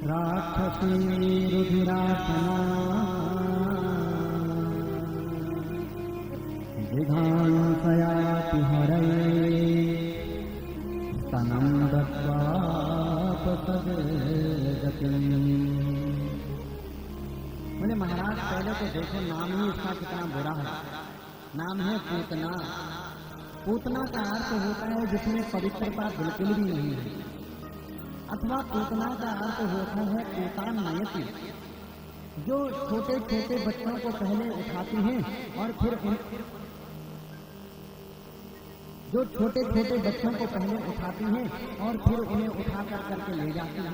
राक्षसी रुधिरासना विधानसयाति हरये स्तनं दत्त्वा बोले महाराज, पहले तो देखो नाम ही इसका कितना बुरा है। नाम है पूतना। पूतना का अर्थ होता है जिसमें पवित्रता बिल्कुल भी नहीं है, अथवा पूतना का अर्थ होता है पूतानयति, जो छोटे छोटे बच्चों को पहले उठाती हैं और फिर जो छोटे छोटे बच्चों को पहले उठाती हैं और फिर उन्हें उठा कर करके ले जाती है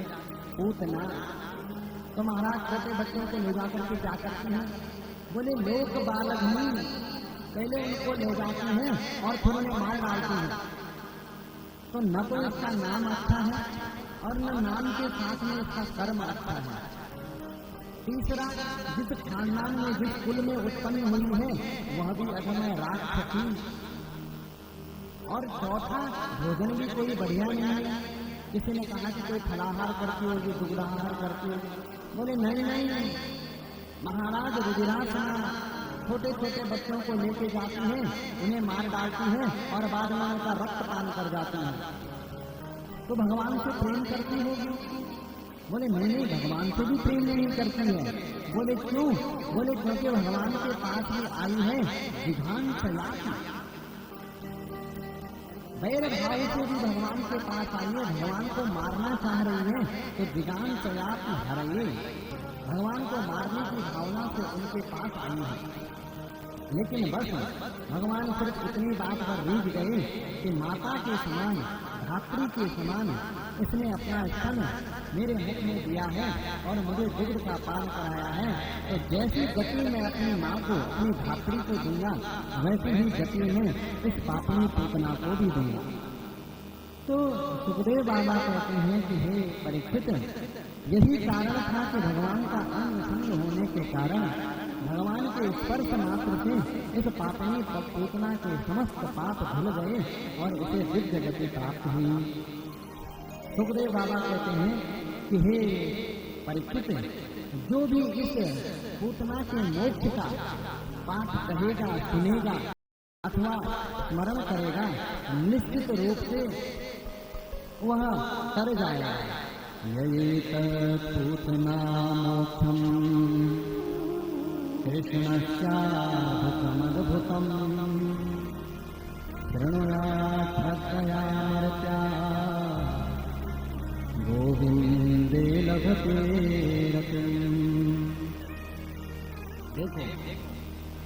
पूतना। तो महाराज छोटे बच्चों को ले जाकर के क्या करती हैं? बोले लोक बालघनी, पहले उनको ले जाती हैं और फिर उन्हें मार डालती हैं। तो न तो इसका नाम अच्छा है और न नाम के साथ में इसका कर्म अच्छा है। तीसरा, जिस खानदान में जिस कुल में उत्पन्न हुई है वह भी अधम है, राक्षसी। और चौथा, भोजन भी कोई बढ़िया नहीं है। किसी ने कहा कि कोई फलाहार करती होगी, दुग्धाहार करती होगी। बोले नहीं नहीं महाराज, रुधिरासना, छोटे छोटे बच्चों को लेके जाती हैं, उन्हें मार डालती हैं और बाद में उनका रक्तपान कर जाती हैं। तो भगवान से प्रेम करती होगी? बोले नहीं, भगवान से भी प्रेम नहीं करती है। बोले क्यों? बोले क्योंकि भगवान के पास भी आई है विधानसयाति, वैर भाव से भी भगवान के पास आई है, भगवान को मारना चाह रही है। तो विधानसयाति हरये, भगवान को मारने की भावना से उनके पास आई है। लेकिन बस भगवान सिर्फ इतनी बात पर रीझ गए कि माता के समान, धात्री के समान इसने अपना स्तन मेरे मुख में दिया है और मुझे दुग्ध का पान कराया है, तो जैसी गति में अपनी माँ को, अपनी धात्री को दूंगा, वैसी ही गति में इस पापनी पूतना को भी दूंगा। तो सुखदेव बाबा कहते हैं कि हे परीक्षित, यही कारण था कि भगवान का अंग संग होने के कारण भगवान के स्पर्श मात्र से इस पापनी पूतना के समस्त पाप धुल गए और उसे दिव्य गति प्राप्त हुई। सुखदेव बाबा कहते हैं कि हे परीक्षित, जो भी इस पूतना के मोक्ष का पाठ कहेगा, सुनेगा अथवा स्मरण करेगा, निश्चित रूप से वह तर जाएगा। यही पूतना मोक्षम कृष्णश्चाद्भुतमद्भुतम् शृणुयात् श्रद्धया मर्त्या गोविंदे लभते रतिम्। देखो,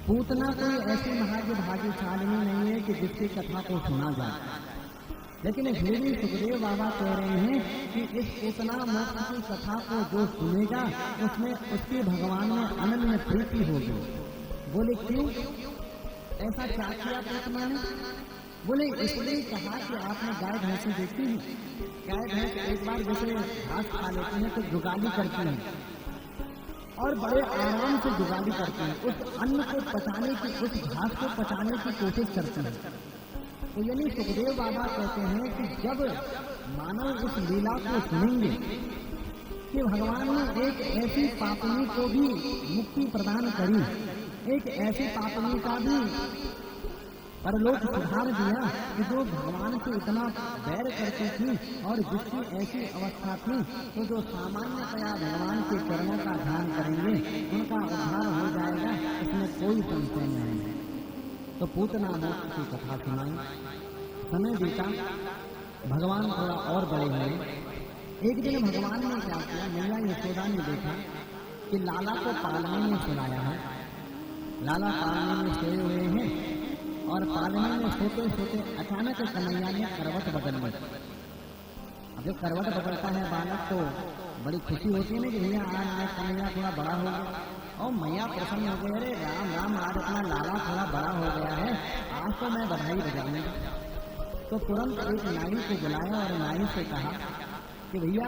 पूतना कोई ऐसी भाग्यशालिनी नहीं है कि जिसकी कथा को सुना जाए, लेकिन फिर भी सुखदेव बाबा कह रहे हैं कि इस पूतना मोक्ष की कथा को जो सुनेगा उसमें उसकी भगवान में अनन्य प्रीति होगी। बोले क्यों? ऐसा क्या किया पूतना ने? बोले इसलिए कहा कि आपने गाय भैंसें देखी हैं, गाय भैंस एक बार जैसे घास खा लेती हैं तो जुगाली करती हैं और बड़े आराम से जुगाली करती हैं, उस अन्न को पचाने की, उस घास को पचाने की कोशिश करती हैं। तो यानी सुखदेव बाबा कहते हैं कि जब मानव उस लीला को सुनेंगे कि भगवान ने एक ऐसी पापनी को भी मुक्ति प्रदान करी, एक ऐसी पापनी का भी पर लोग सुधार दिया कि जो भगवान से इतना बैर करती थी और जिसकी ऐसी अवस्था थी तो जो सामान्यतया भगवान के चरणों का ध्यान करेंगे उनका उद्धार हो जाएगा, इसमें कोई संशय नहीं है। तो पूतना मोक्ष की कथा सुनाई। समय बीता, भगवान थोड़ा और बड़े हुए। एक दिन भगवान ने क्या किया, मैया यशोदा ने देखा कि लाला को पालने में सुलाया है। लाला पालने में सोए हुए हैं और पालने में सोते सोते अचानक कन्हैया ने करवट बदल ली। अब जब करवट बदलता है बालक तो बड़ी खुशी होती है ना कि भैया आज कन्हैया थोड़ा बड़ा हो गया। और मैया प्रसन्न हो गई, अरे राम राम, आज अपना लाला थोड़ा बड़ा हो गया है, आज तो मैं बधाई बजाऊंगा। तो तुरंत एक नाई को बुलाया और नाई से कहा कि भैया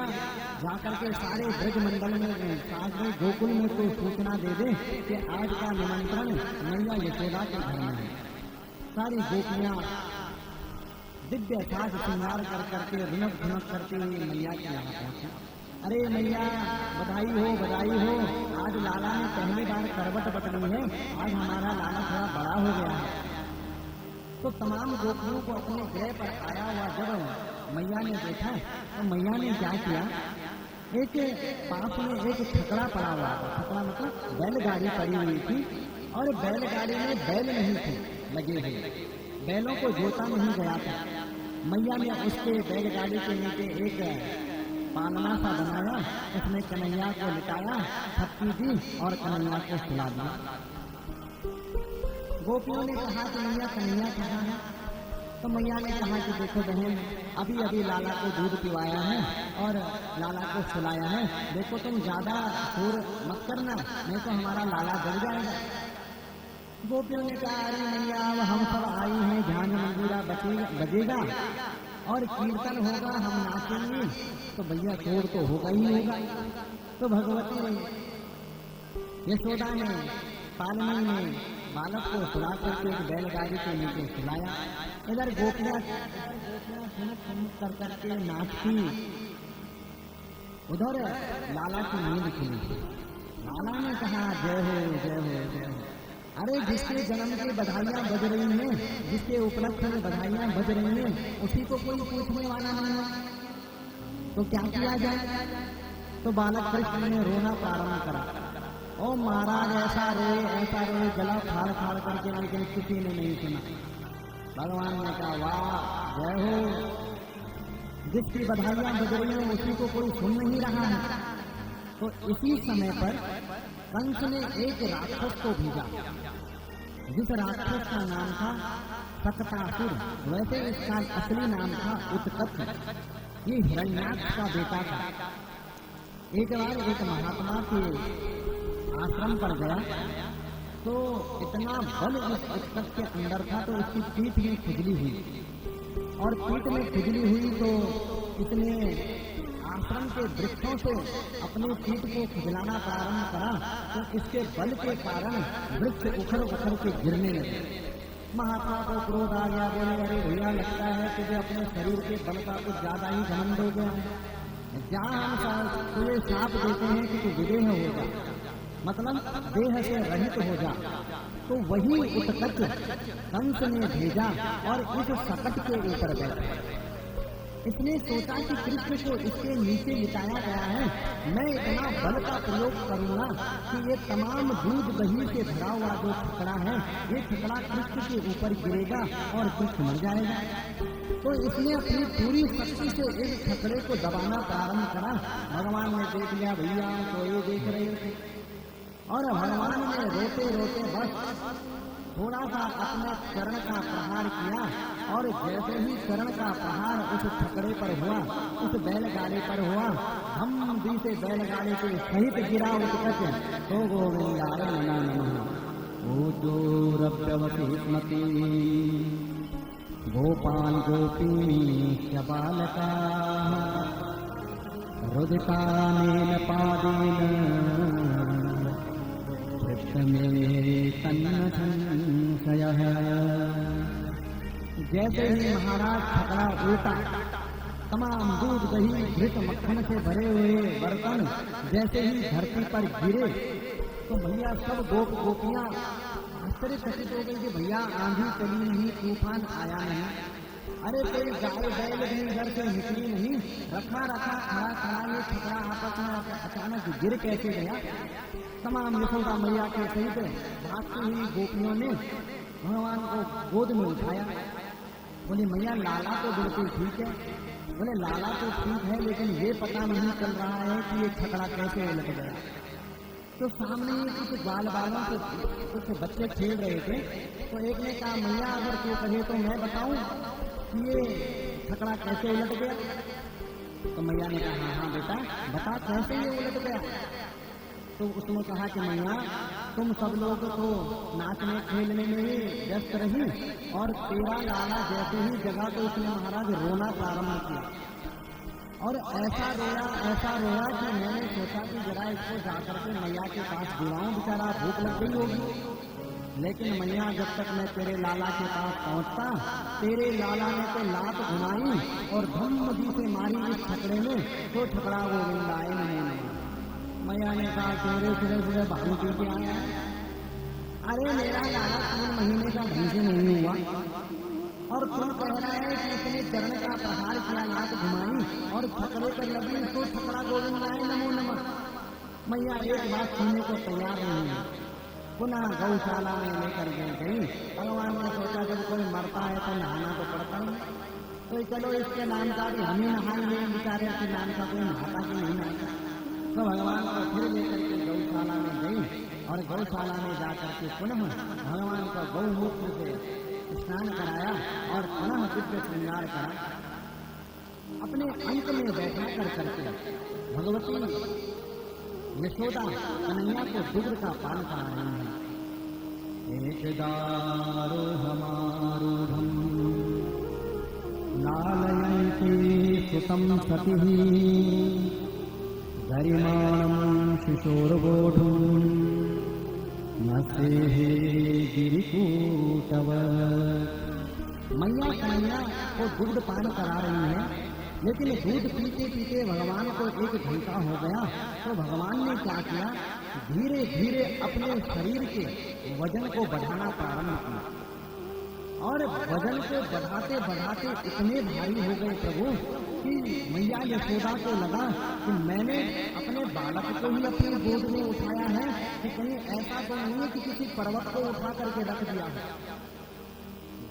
जाकर के सारे ब्रज मंडल में, सारे गोकुल में कोई सूचना दे दे कि आज का निमंत्रण मैया यशोदा के घर में है। सारी गोपियां दिव्य साज श्रृंगार कर करके रुनक झुनक करते हुए मैया के यहाँ पहुंची। अरे मैया बधाई हो, आज लाला ने पहली बार करवट बदली है, आज हमारा लाला थोड़ा बड़ा हो गया है। तो तमाम गोपियों को अपने गृह पर आया हुआ जब मैया ने देखा तो मैया ने क्या किया, एक पास में एक छकड़ा पड़ा हुआ था। छकड़ा मतलब बैलगाड़ी पड़ी हुई थी और बैलगाड़ी में बैल नहीं थे लगे हुए, बैलों को जोता नहीं गया था। मैया ने उसके बैलगाड़ी के नीचे एक पालना सा बनाया, उसमें कन्हैया को लिटाया, थप्पी दी और कन्हैया को सुला दिया। गोपियों ने कहा कि मैया कन्हैया कहाँ है? तो मैया ने कहा कि देखो बहन, अभी अभी लाला को दूध पिवाया है और लाला को सुलाया है, देखो तुम ज्यादा शोर मत करना, नहीं तो हमारा लाला जल जाएगा। गोपियों ने कहा अरे मैया अब हम सब आई हैं, ध्यान मंदिरा बजेगा और कीर्तन होगा, हम नाचेंगे, तो भैया शोर तो होगा ही होगा। तो भगवती यशोदा ने पालने में बालक को सुला करके एक बैलगाड़ी के नीचे सुलाया। इधर गोपियां कर करके नाचती, उधर लाला की नींद खुली। लाला ने कहा जय हो जय हो जय हो। अरे जिसके जन्म की बधाइयां बज रही हैं, जिसके उपलक्ष्य में बधाइयां बज रही हैं, उसी को कोई पूछने वाला नहीं है, तो क्या किया जाए? तो बालक कृष्ण ने रोना प्रारंभ करा। ओ महाराज ऐसा रोए गला फाड़ फाड़ करके, लेकिन किसी ने नहीं सुना। भगवान ने कहा वाह जय हो, जिसकी बधाइयां बज रही हैं उसी को कोई सुन नहीं रहा है। तो इसी समय पर कंस ने एक राक्षस को भेजा, जिस राक्षस का नाम था सकटासुर, वैसे इसका असली नाम था उत्कच। ये हिरण्याक्ष का बेटा था। एक बार एक महात्मा के आश्रम पर गया तो इतना बल इस उत्कच के अंदर था तो उसकी पीठ में खुजली हुई, और पीठ में खुजली हुई तो इसने आश्रम के वृक्षों से अपने पीठ को खुजलाना प्रारंभ करा। तो इसके बल के कारण वृक्ष उखड़ उखड़ के गिरने लगे। महात्मा को क्रोध आ गया, बोले अरे भैया लगता है तुझे अपने शरीर के बल का कुछ ज्यादा ही घमंड हो गया है। जहाँ हम तुझे साप देते हैं कि तू विदेह हो जा, मतलब देह से रहित हो जा, तो वही उत्कच कंस ने भेजा और इस सकट के ऊपर बैठा। इसने सोचा कि कृष्ण को इसके नीचे लिटाया गया है, मैं इतना बल का प्रयोग करूंगा कि ये तमाम दूध दही से भरा हुआ जो छकड़ा है, ये छकड़ा कृष्ण के ऊपर गिरेगा और कृष्ण मर जाएगा। तो इसने अपनी पूरी शक्ति से इस छकड़े को दबाना प्रारंभ करा। भगवान ने देख लिया, भैया तो ये देख रहे थे, और भगवान ने रोते रोते बस थोड़ा सा अपने चरण का प्रहार किया, और जैसे ही चरण का प्रहार उस छकड़े पर हुआ, उस बैलगाड़ी पर हुआ, हम दी से बैलगाड़ी के सहित गिरा उत्कच। तो गोविंदाय नमः ओ जो रव्यवती स्मृति गोपाल गोपी बालका रुदितानेन पादेन जैसे ही महाराज छकड़ा उल्टा, तमाम दूध दही घृत मक्खन से भरे हुए बर्तन जैसे ही धरती पर गिरे तो भैया सब गोपियां आश्चर्यचकित हो गई कि भैया आंधी चली नहीं, तूफान आया नहीं, अरे कोई गाय बैल भी घर से निकली नहीं, रखा रखा खड़ा खड़ा ये छकड़ा आपस में अचानक गिर कैसे गया। तमाम यशोदा मैया के सहित भागती हुई गोपियों ने भगवान को गोद में उठाया। बोले मैया लाला तो बिल्कुल ठीक है, बोले लाला तो ठीक है, लेकिन ये पता नहीं चल रहा है कि ये छकड़ा कैसे उलट गया। तो सामने कुछ बाल बालों से कुछ बच्चे खेल रहे थे, तो एक ने कहा मैया अगर तू कहे तो मैं बताऊं कि ये छकड़ा कैसे उलट गया। तो मैया ने कहा हाँ हाँ बेटा बता कैसे ये उलट गया। तो उसने कहा कि मैया तुम सब लोग तो नाचने खेलने में ही व्यस्त रही, और तेरा लाला जैसे ही जगह तो उसने महाराज रोना प्रारंभ किया, और ऐसा रोया कि मैंने सोचा कि जरा इसको जाकर के मैया के पास बुलाऊं, बेचारा भूख लग गई होगी। लेकिन मैया जब तक मैं तेरे लाला के पास पहुंचता, तेरे लाला ने तो लात घुमाई और धम्मदी से मारी इस छकड़े में, तो छकड़ा वो विंदाए नहीं। मैया ने कहा तेरे सिरे भालू पी के आया, अरे मेरा लाला 3 महीने का ढंग से नहीं हुआ, और तुम कह रहा है कि इसने चरण का प्रहार किया, लात घुमाई और छकड़े पर लगी, तो छकड़ा गोविंद आए नमो नमः। मैया एक बात सुनने को तैयार नहीं है, पुनः गौशाला में लेकर गई। भगवान ने सोचा जब कोई मरता है तो नहाना तो पड़ता है, तो चलो इसके नाम का भी हम ही नहा लें, बेचारे के नाम का कोई नहाता कि नहीं नहाता। तो भगवान को फिर लेकर के गौशाला में गई, और गौशाला में जाकर के पुनः भगवान को गौमूत्र से स्नान कराया और पुनः दिव्य श्रृंगार करा। अपने अंत में बैठा कर करके भगवती यशोदा कन्हैया को दुग्ध का पान करा रही है। एक दारो हमारूढ़म लालयन्ती सुतम सती गरिमाणं शिशोर्वोढुं नसेहे गिरिकूटव। मैया कन्हैया को दूध पान करा रही है, लेकिन दूध पीते पीते भगवान को 1 घंटा हो गया। तो भगवान ने क्या किया, धीरे धीरे अपने शरीर के वजन को बढ़ाना प्रारंभ किया, और वजन को बढ़ाते बढ़ाते इतने भारी हो गए प्रभु कि मैया यशोदा को लगा कि मैंने अपने बालक को ही अपने गोद में उठाया है, कि कहीं ऐसा तो नहीं है कि किसी पर्वत को उठा करके रख दिया है।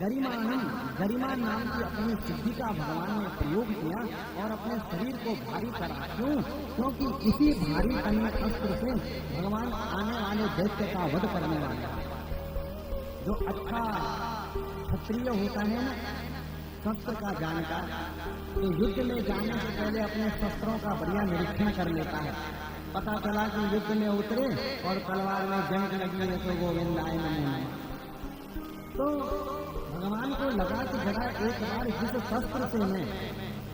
गरिमा नाम की अपनी सिद्धि का भगवान ने प्रयोग किया और अपने शरीर को भारी करा। क्यों? क्योंकि इसी भारी अन्य अस्त्र से भगवान आने वाले दैत्य का वध करने वाले। जो अच्छा क्षत्रिय होता है ना, शस्त्र का जानकार, तो युद्ध में जाने से पहले अपने शस्त्रों का बढ़िया निरीक्षण कर लेता है। पता चला कि युद्ध में उतरे और तलवार में जंग लगी है तो गोविंद आए नहीं। तो भगवान को लगा कि जरा एक बार जिस शस्त्र से मैं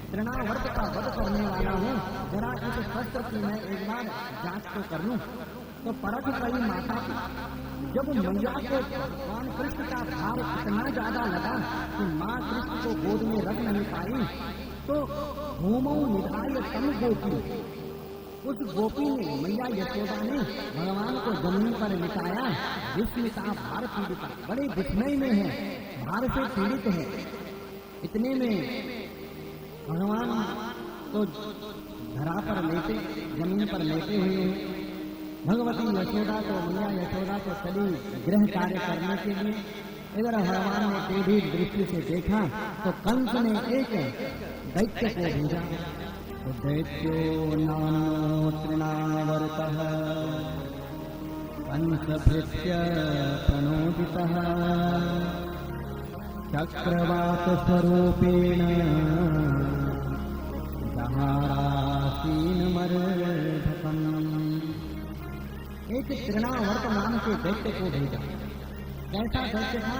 तृणावर्त का वध करने वाला हूँ, जरा इस शस्त्र की मैं एक बार जांच तो कर लूं। तो परख करी माता की, जब मैया को भगवान कृष्ण का भाव इतना ज्यादा लगा कि माँ कृष्ण को गोद में रख नहीं पाई, तो भूमौ निधाय तम गोपी, उस गोपी ने, मैया यशोदा ने भगवान को जमीन पर लिटाया। विस्मिता भार पीड़िता, बड़े विस्मय में है, भार से पीड़ित है। इतने में भगवान तो धरा पर लेटे, जमीन पर लेटे हुए हैं। भगवती यशोदा को, मैया यशोदा को चली गृह कार्य करने के लिए। इधर भगवान ने टेढ़ी दृष्टि से देखा तो कंस ने एक दैत्य को भेजा। तो दैत्यो नामो तृणावर्तः कंसभृत्य प्रणोदितः चक्रवात स्वरूपेण दहारासीनमर्धकम्। एक तृणावर्त नाम के दैत्य को भेजा। कैसा दैत्य था?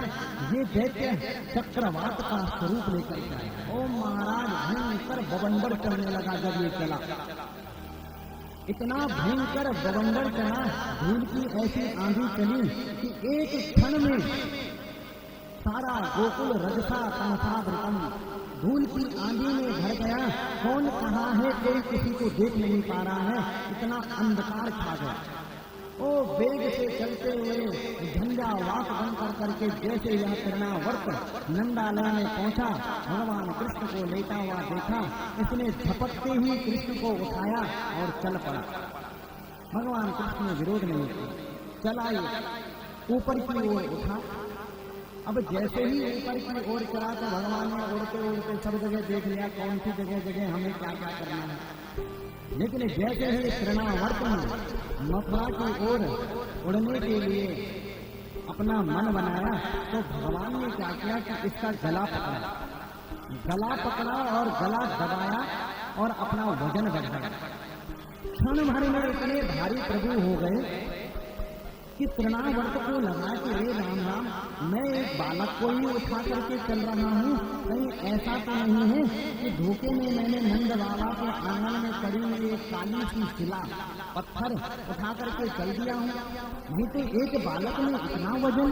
ये दैत्य चक्रवात का स्वरूप लेकर के आया। ओ महाराज, भयंकर बवंडर चढ़ने लगा जब ये चला। इतना भयंकर बवंडर चला, धूल की ऐसी आंधी चली कि एक क्षण में सारा गोकुल रजसा तमसावृतम, धूल की आंधी में भर गया। कौन कहाँ है कोई किसी को देख नहीं पा रहा है, इतना अंधकार छा गया। ओ वेग से चलते हुए झंडा वाक बन कर करके जैसे यह तृणावर्त नंदालय में पहुंचा, भगवान कृष्ण को लेटा हुआ देखा, इसने झपकते ही कृष्ण को उठाया और चल पड़ा। भगवान कृष्ण ने विरोध नहीं किया, चला ऊपर की ओर उठा। अब जैसे ही ऊपर की ओर चला तो भगवान ने उड़ते उड़ते सब जगह देख लिया कौन सी जगह जगह हमें क्या क्या करना है। लेकिन जैसे ही तृणावर्त में मथुरा की ओर उड़ने के लिए अपना मन बनाया तो भगवान ने क्या किया कि इसका गला पकड़ा और गला दबाया और अपना वजन बढ़ाया। क्षण भर में इतने भारी प्रभु हो गए कि तृणावर्त को लगा कि रे राम राम, मैं एक बालक को ही उठा करके चल रहा हूँ, कहीं ऐसा तो नहीं है कि धोखे में मैंने नंद बाबा के आंगन में पड़ी हुई एक काली सी शिला पत्थर उठा करके चल दिया हूँ। नहीं तो एक बालक में इतना वजन।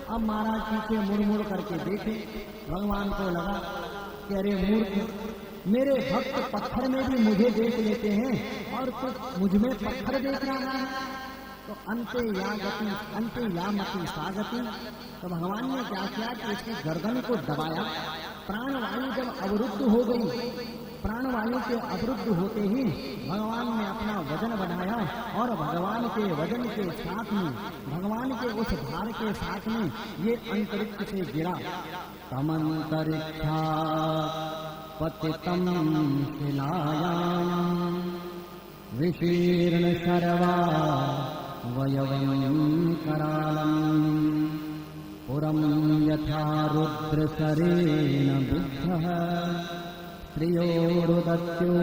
अब महाराज पीछे मुड़ मुड़ करके देखे, भगवान को लगा कि अरे मूर्ख, मेरे भक्त पत्थर में भी मुझे देख लेते हैं और कुछ मुझ में पत्थर देख रहा है। तो अंते या मति सागति। तो भगवान ने क्या किया कि इसकी गर्दन को दबाया। प्राणवायु जब अवरुद्ध हो गई, प्राणवायु के अवरुद्ध होते ही भगवान ने अपना वजन बढ़ाया और भगवान के वजन के साथ में, भगवान के उस भार के साथ में ये अंतरिक्ष से गिरा। तमंतरिक्षा पतितम शिलायाम विशीर्ण शर्वा वयवं करालम् पुरं यथा रुद्रसरेण बुद्धः श्रियोरुदत्यो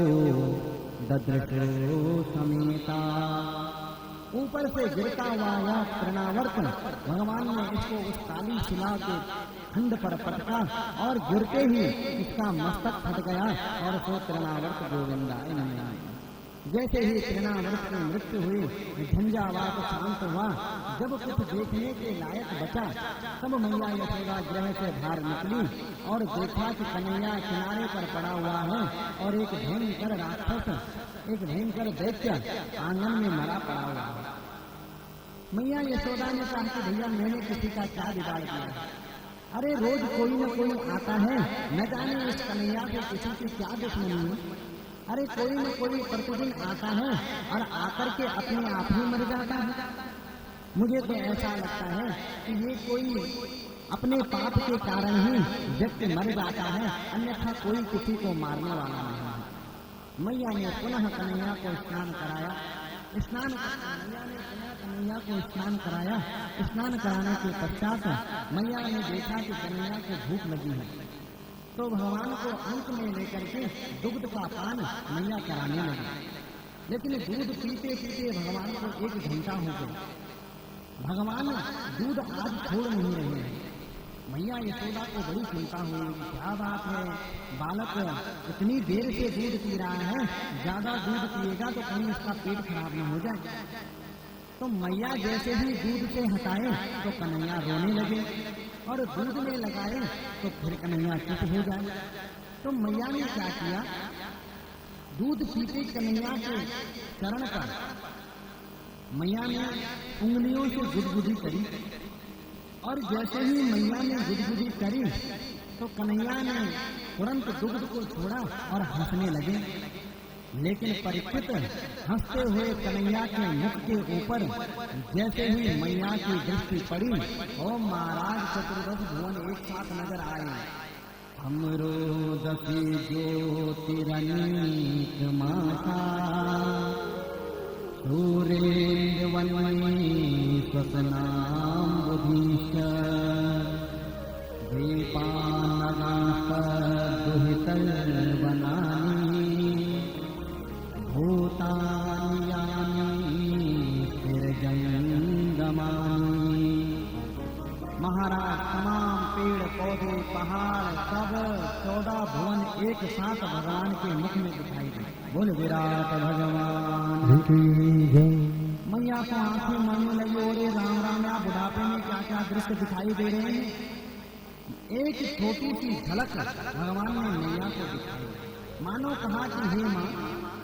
ददृशो समेता। ऊपर से गिरता हुआ यह तृणावर्त भगवान ने इसको उस काली शिला के खंड पर पटका और गिरते ही इसका मस्तक फट गया और सो तृणावर्त गोविंदाय नमः। जैसे ही तृणावर्त की मृत्यु हुई, झंझावात शांत हुआ, जब कुछ देखने के लायक बचा तब मैया यशोदा ग्रह से बाहर निकली और देखा कि कन्हैया किनारे पर पड़ा हुआ है और एक भयंकर राक्षस, एक भयंकर दैत्य आंगन में मरा पड़ा हुआ है। मैया यशोदा ने कहा कि भैया मैंने किसी का क्या बिगाड़ किया? अरे रोज कोई न कोई आता है, न जाने इस कन्हैया से किसी की क्या दुश्मनी है। अरे कोई न कोई प्रतिदिन आता है और आकर के अपने आप ही मर जाता है। मुझे तो ऐसा लगता है कि ये कोई अपने पाप के कारण ही व्यक्ति मर जाता है, अन्यथा कोई किसी को मारने वाला नहीं है। मैया ने पुनः कन्हैया को स्नान कराया। कन्हैया को स्नान कराया। स्नान कराने के पश्चात मैया ने देखा कि कन्हैया को भूख लगी है, तो भगवान को अंक में लेकर के दुग्ध का पान मैया कराने लगी। लेकिन दूध पीते पीते भगवान को 1 घंटा हो गया। भगवान दूध आज छोड़ नहीं रहे हैं। मैया यशोदा को बड़ी चिंता हुई, क्या बात है, बालक इतनी देर से दूध पी रहा है, ज्यादा दूध पिएगा तो कहीं इसका पेट खराब न हो जाए। तो मैया जैसे ही दूध से हटाए तो कन्हैया रोने लगे और दूध में लगाए तो फिर कन्हैया चुप हो जाए। तो मैया ने क्या किया, दूध पीते कन्हैया के चरण पर मैया ने उंगलियों से गुदगुदी करी और जैसे ही मैया ने गुदगुदी करी तो कन्हैया ने तुरंत दुग्ध को छोड़ा और हंसने लगे। लेकिन परीक्षित हंसते हुए कन्हैया के मुख के ऊपर जैसे ही मैया की दृष्टि पड़ी, ओ महाराज चतुर्दश भुवन एक साथ नजर आए। हमरो दसी ज्योतिरनीक माता सूर्येन्द्र वन्मयी स्वसनाम बुधीश दीपानगास्तदुहितल वनानि भूतानि स्थिरजंगमानि। महाराज तमाम पेड़ पौधे पहाड़ सब 14 भुवन एक साथ भगवान के मुख में दिखाई दे। बोल विराट भगवान की जय। मैया को आंखें मरने लगी, ओरे राम राम, या बुढ़ापे में क्या क्या दृश्य दिखाई दे रहे हैं। एक छोटी सी झलक भगवान ने मैया को दिखाई, मानो कहा कि हे माँ,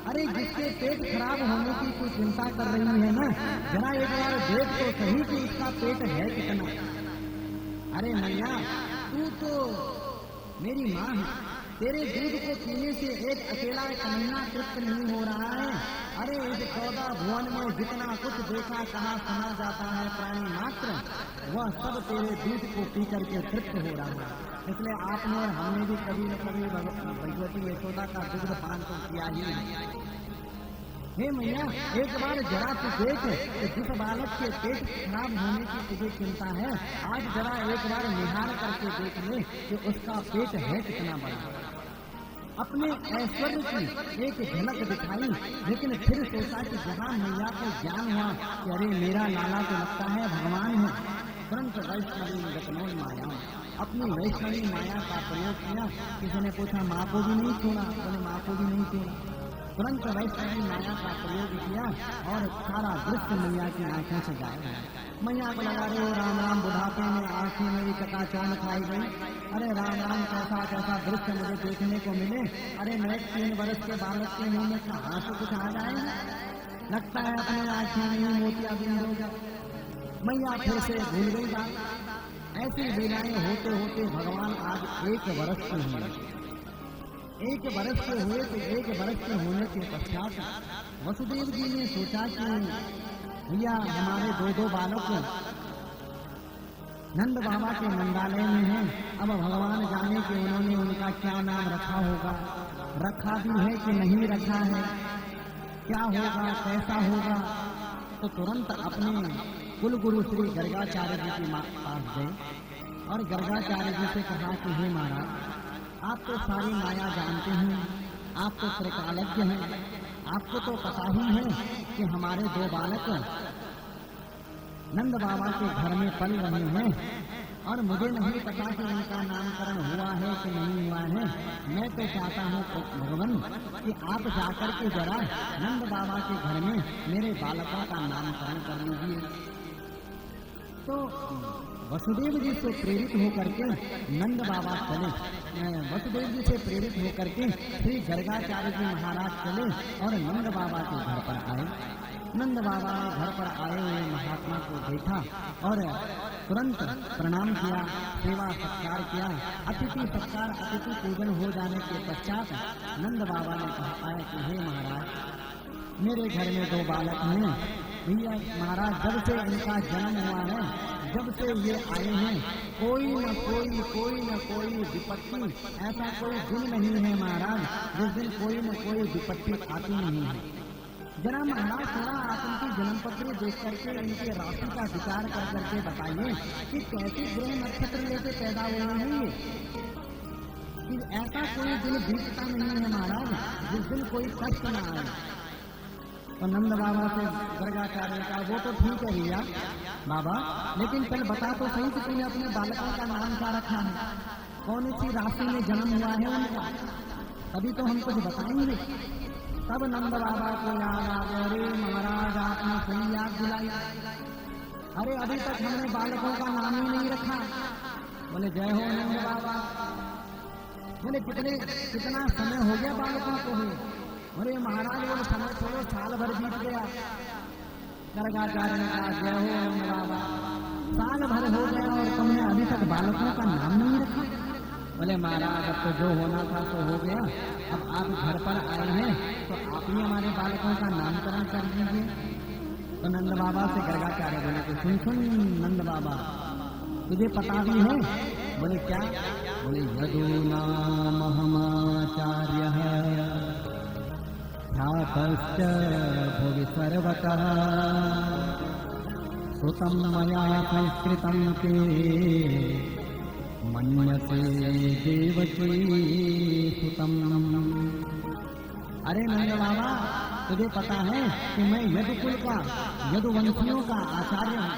अरे जिसके पेट खराब होने की तू चिंता कर रही है ना, जरा एक बार देख तो सही कि उसका पेट है कितना। अरे मैया, तू तो मेरी माँ है, तेरे दूध को पीने से एक अकेला कन्हैया तृप्त नहीं हो रहा है। अरे इस 14 भुवन में जितना कुछ देखा कहा सुना जाता है प्राणी मात्र, वह सब तेरे दूध को पी करके तृप्त हो रहा है। इसलिए आपने और हमने भी कभी न कभी भगवती यशोदा का दुग्ध पान तो किया ही नहीं। हे मैया, एक बार जरा तू देख कि जिस बालक के पेट खराब होने की तुझे चिंता है, आज जरा एक बार निहार करके देख ले कि उसका पेट है कितना बड़ा। अपने ऐश्वर्य की एक झलक दिखाई, लेकिन फिर सोचा कि जहाँ मैया को ज्ञान हुआ कि अरे मेरा लाला तो लगता है भगवान है, तुरंत वैष्णवी रत्नों माया अपनी वैष्णवी माया का प्रयोग किया। किसी ने पूछा माँ को भी नहीं छोड़ा, बोले माँ को भी नहीं छोड़ा। तुरंत वैष्णवी माया का प्रयोग किया और सारा दृश्य मैया की आंखों से गायब। मैया को लगा रहे हो राम राम, बुढ़ापे में आंखें मेरी चकाचौंध खाई गई। अरे राम राम, कैसा कैसा दृश्य मुझे देखने को मिले। अरे मैं 3 वर्ष के बालक के मुंह में कहाँ से कुछ आ जाएगा, लगता है अपने आंखें नहीं मोतिया बिंद हो जाए। मैया फिर से भूल गई बात। ऐसी लीलाएं होते होते भगवान आज 1 वर्ष के हुए। 1 वर्ष के हुए तो 1 वर्ष के होने के पश्चात वसुदेव जी ने सोचा कि भैया हमारे 2 बालक नंद बाबा के नंदालय में हैं। अब भगवान जाने कि उन्होंने उनका क्या नाम रखा होगा, रखा भी है कि नहीं रखा है, क्या होगा कैसा होगा। तो तुरंत अपने कुल गुरु श्री गर्गाचार्य जी के पास गए और गर्गाचार्य जी से कहा कि हे महाराज, आप तो सारी माया जानते हैं, आप तो त्रिकालज्ञ हैं, आपको तो पता ही है कि हमारे 2 बालक नंद बाबा के घर में पल रहे हैं और मुझे नहीं पता कि उनका नामकरण हुआ है कि नहीं हुआ है। मैं तो चाहता हूँ भगवान कि आप जाकर के जरा नंद बाबा के घर में मेरे बालकों का नामकरण कर लीजिए। तो वसुदेव जी से प्रेरित होकर के नंद बाबा चले, वसुदेव जी से प्रेरित होकर के श्री गर्गाचार्य जी महाराज चले और नंद बाबा के घर पर आए। नंद बाबा ने घर पर आए हुए महात्मा को देखा और तुरंत प्रणाम किया, सेवा सत्कार किया। अतिथि सत्कार अतिथि पूजन हो जाने के पश्चात नंद बाबा ने कहा कि हे महाराज, मेरे घर में 2 बालक हैं। भैया महाराज, जब से इनका जन्म हुआ है, जब से ये आए हैं, कोई न कोई विपत्ति, ऐसा कोई दिन नहीं है महाराज जिस दिन कोई न कोई विपत्ति आती नहीं है। जरा महाराज थोड़ा आप उनकी जन्म पत्री देख करके इनके राशि का विचार कर करके बताइए कि कैसे ग्रह नक्षत्र लेके पैदा हुए हैं ये, कि ऐसा कोई दिन बीतता नहीं है महाराज जिस दिन कोई कष्ट न आए। तो नंद बाबा से गर्गाचार्य का वो तो ठीक है भैया बाबा, लेकिन कल बता तो सही कि तूने अपने बालकों का नाम क्या रखा है, कौन सी राशि में जन्म हुआ है उनका, तभी तो हम कुछ बताएंगे। तब नंद बाबा को याद आ गया, अरे महाराज आपने सही याद दिलाई, अरे अभी तक हमने बालकों का नाम ही नहीं रखा। बोले जय हो नंद बाबा। बोले कितना समय हो गया बालकों को हुए? अरे महाराज वो समय छोड़ो, साल भर बीत गया। गर्गाचार्य ने कहा जय हो नंद बाबा, साल भर हो गया और तुमने अभी तक बालकों का नाम नहीं रखा। बोले महाराज अब तो जो होना था तो हो गया, अब आप घर पर आए हैं तो आप ही हमारे बालकों का नामकरण कर दीजिए। तो नंद बाबा से गर्गाचार्य बोले कि सुन नंद बाबा, तुझे पता भी है? बोले क्या? बोले यदूना महमाचार्य ख्यातश्च भुवि सर्वतः सुतं मया संस्कृतं ते मन्यसे देवकी सुतम। अरे नंद बाबा, तुझे पता है कि मैं यदुकुल का, यदुवंशियों का आचार्य हूँ।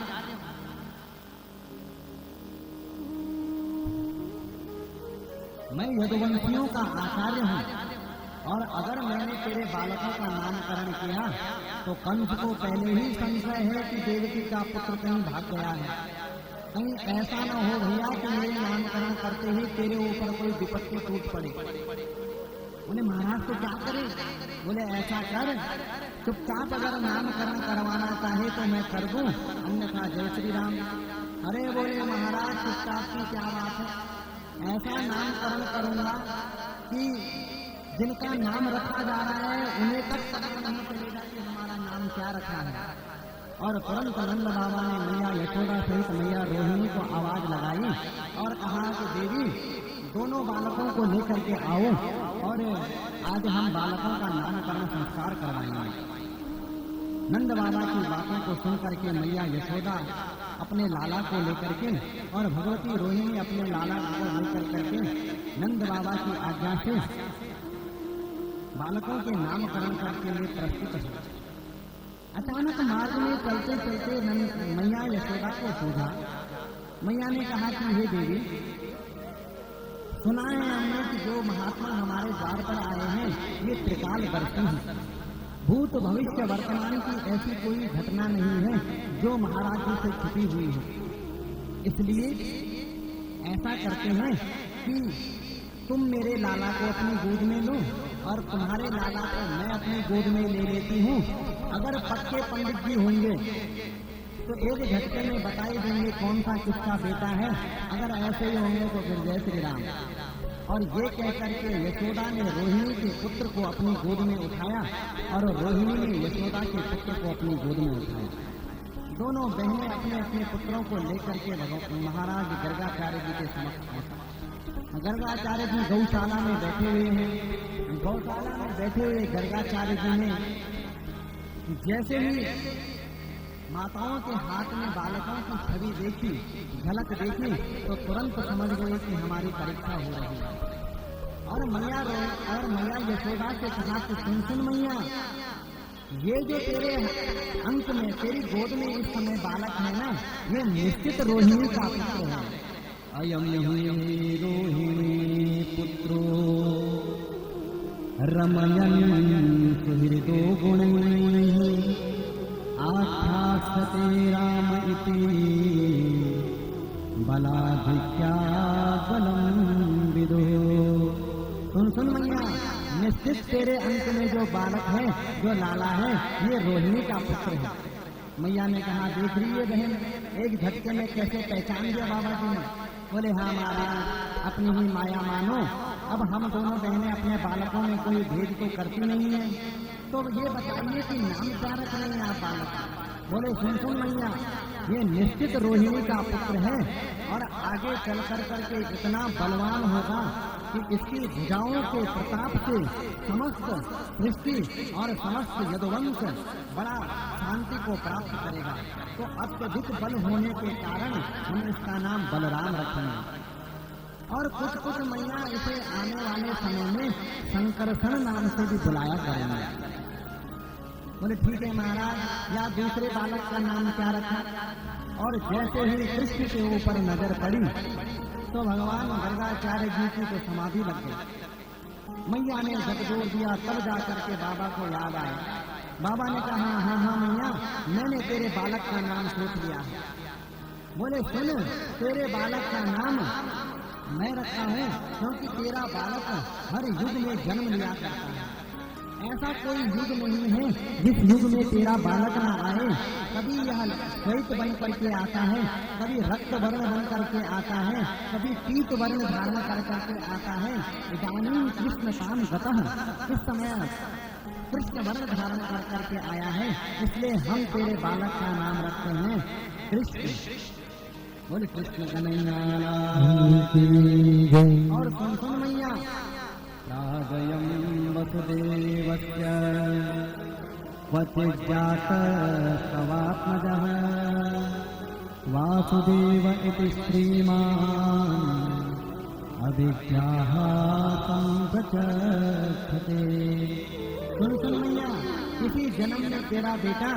मैं यदुवंशियों का आचार्य हूँ और अगर मैंने तेरे बालकों का नामकरण किया तो कंस को पहले ही संशय है कि देवकी का पुत्र कहीं भाग गया है। कहीं ऐसा न हो भैया कि मेरे नामकरण करते ही तेरे ऊपर कोई विपत्ति टूट पड़े। बोले महाराज तो क्या करे? बोले ऐसा कर, चुपचाप अगर नामकरण करवाना चाहे तो मैं कर दूं, अन्यथा जय श्री राम। अरे बोले महाराज चुपचाप की क्या बात है, ऐसा नामकरण करूंगा कि जिनका नाम रखा जा रहा है उन्हें तक पता नहीं चलेगा कि हमारा नाम क्या रखा है। और तुरंत नंद बाबा ने मैया यशोदा सहित मैया रोहिणी को आवाज लगाई और कहा कि देवी दोनों बालकों को लेकर के आओ और आज हम बालकों का नामकरण संस्कार करवाएंगे। नंद बाबा की बातों को सुन करके मैया यशोदा अपने लाला को लेकर के और भगवती रोहिणी अपने लाला को लेकर करके नंद बाबा की आज्ञा से बालकों के नामकरण करने के लिए प्रस्तुत है। अचानक मार्ग में चलते चलते मैया यशोदा को सूझा। मैया ने कहा कि हे देवी, सुना है हमने कि जो महात्मा हमारे द्वार पर आए हैं ये त्रिकालदर्शी हैं। भूत भविष्य वर्तमान की ऐसी कोई घटना नहीं है जो महाराज जी से छिपी हुई है। इसलिए ऐसा करते हैं कि तुम मेरे लाला को अपनी गोद में लो और तुम्हारे लाला को मैं अपनी गोद में ले लेती हूँ। अगर पक्के पंडित जी होंगे तो एक झटके में बताई देंगे कौन सा किसका बेटा है, अगर ऐसे ही होंगे तो फिर जय श्री राम। और ये कहकर के यशोदा ने रोहिणी के पुत्र को अपनी गोद में उठाया और रोहिणी ने यशोदा के पुत्र को अपनी गोद में उठाया। दोनों बहनें अपने अपने पुत्रों को लेकर के महाराज गर्गाचार्य जी के समक्ष पहुंचे। गर्गाचार्य जी गौशाला में बैठे हुए हैं। गौशाला में बैठे हुए गर्गाचार्य जी ने जैसे ही माताओं के हाथ में बालकों की छवि देखी, झलक देखी, तो तुरंत समझ गए कि हमारी परीक्षा हो रही है। और मैया यशोदा से कहा कि सुन मैया, ये जो तेरे अंक में तेरी गोद में इस समय बालक है ना, ये निश्चित रोहिणी का पुत्र है। अयम रोहिणी पुत्रो रमयन् सुहृदो गुणैः आख्यास्यते राम इति बलाधिक्या बलं विदो। सुन मैया, निश्चित तेरे अंक में जो बालक है, जो लाला है, ये रोहिणी का पुत्र है। मैया ने कहा देख रही है बहन, एक झटके में कैसे पहचान दिया बाबा जी ने। बोले हाँ महाराज, अपनी ही माया मानो। अब हम दोनों बहनें अपने बालकों में कोई भेद तो करती नहीं है, तो ये बताइए कि नाम क्या रख रहे हैं आप बालक। बोले सुन मैया, ये निश्चित रोहिणी का पुत्र है और आगे चल कर करके इतना बलवान होगा कि इसकी भुजाओं के प्रताप से समस्त सृष्टि और समस्त यदुवंश बड़ा शांति को प्राप्त करेगा। तो अत्यधिक बल होने के कारण हम इसका नाम बलराम रखेंगे। और कुछ मैया इसे आने वाले समय में संकर्षण नाम से भी बुलाया करेंगे। बोले ठीक है महाराज, या दूसरे बालक का नाम क्या रखा। और जैसे ही कृष्ण के ऊपर नजर पड़ी तो भगवान गर्गाचार्य जी की तो समाधि लग गई। मैया ने झकझोर दिया, तब जाकर के बाबा को याद आया। बाबा ने कहा हाँ मैया, मैंने तेरे बालक का नाम सोच लिया है। बोले सुन, तेरे बालक का नाम मैं रखा हूँ क्योंकि तेरा बालक हर युग में जन्म लिया करता है। ऐसा कोई युग नहीं है जिस युग में तेरा बालक न आए। कभी यह श्वेत बन करके आता है, कभी रक्त वर्ण बन करके आता है, कभी पीत वर्ण धारण कर करके आता है। इदानीं कृष्ण काम गतः, इस समय कृष्ण वर्ण धारण कर करके आया है, इसलिए हम तेरे बालक का नाम रखते हैं कृष्ण। बोले कृष्ण कन्हैया। और सुन मैया, राजयं वसुदेवस्य क्वचिज्जातस्तवात्मजः वासुदेव इति श्रीमान् अभिज्ञाः संप्रचक्षते। सुन मैया, इसी जन्म में तेरा बेटा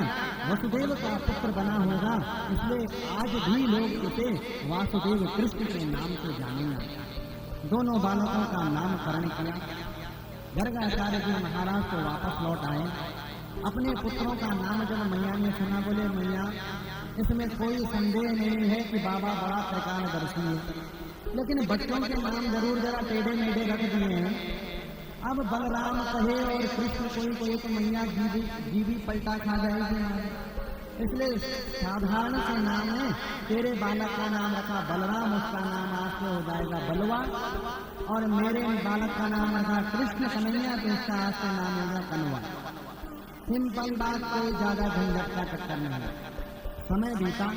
वसुदेव का पुत्र बना होगा, इसलिए आज भी लोग इसे वासुदेव कृष्ण के नाम से जानेंगे। दोनों बालकों का नामकरण किया। गर्गाचार्य जी महाराज को वापस लौट आए। अपने पुत्रों का नाम जब मैया ने सुना, बोले मैया, इसमें कोई संदेह नहीं है कि बाबा बड़ा त्रिकालदर्शी है, लेकिन बच्चों के नाम जरूर जरा टेढ़े मेढ़े रख दिए हैं। अब बलराम कहे और कृष्ण कोई कोई तो मैया जीवी पलटा खा जाएगी मारे। इसलिए साधारण से नाम है, तेरे बालक का नाम रखा बलराम, उसका नाम आज से हो जाएगा बलवा, और मेरे बालक का नाम रखा कृष्ण कन्हैया, तो इसका आज से नाम होगा कनवा। सिंपल बात, कोई ज्यादा झंझट का चक्कर नहीं। समय बीता,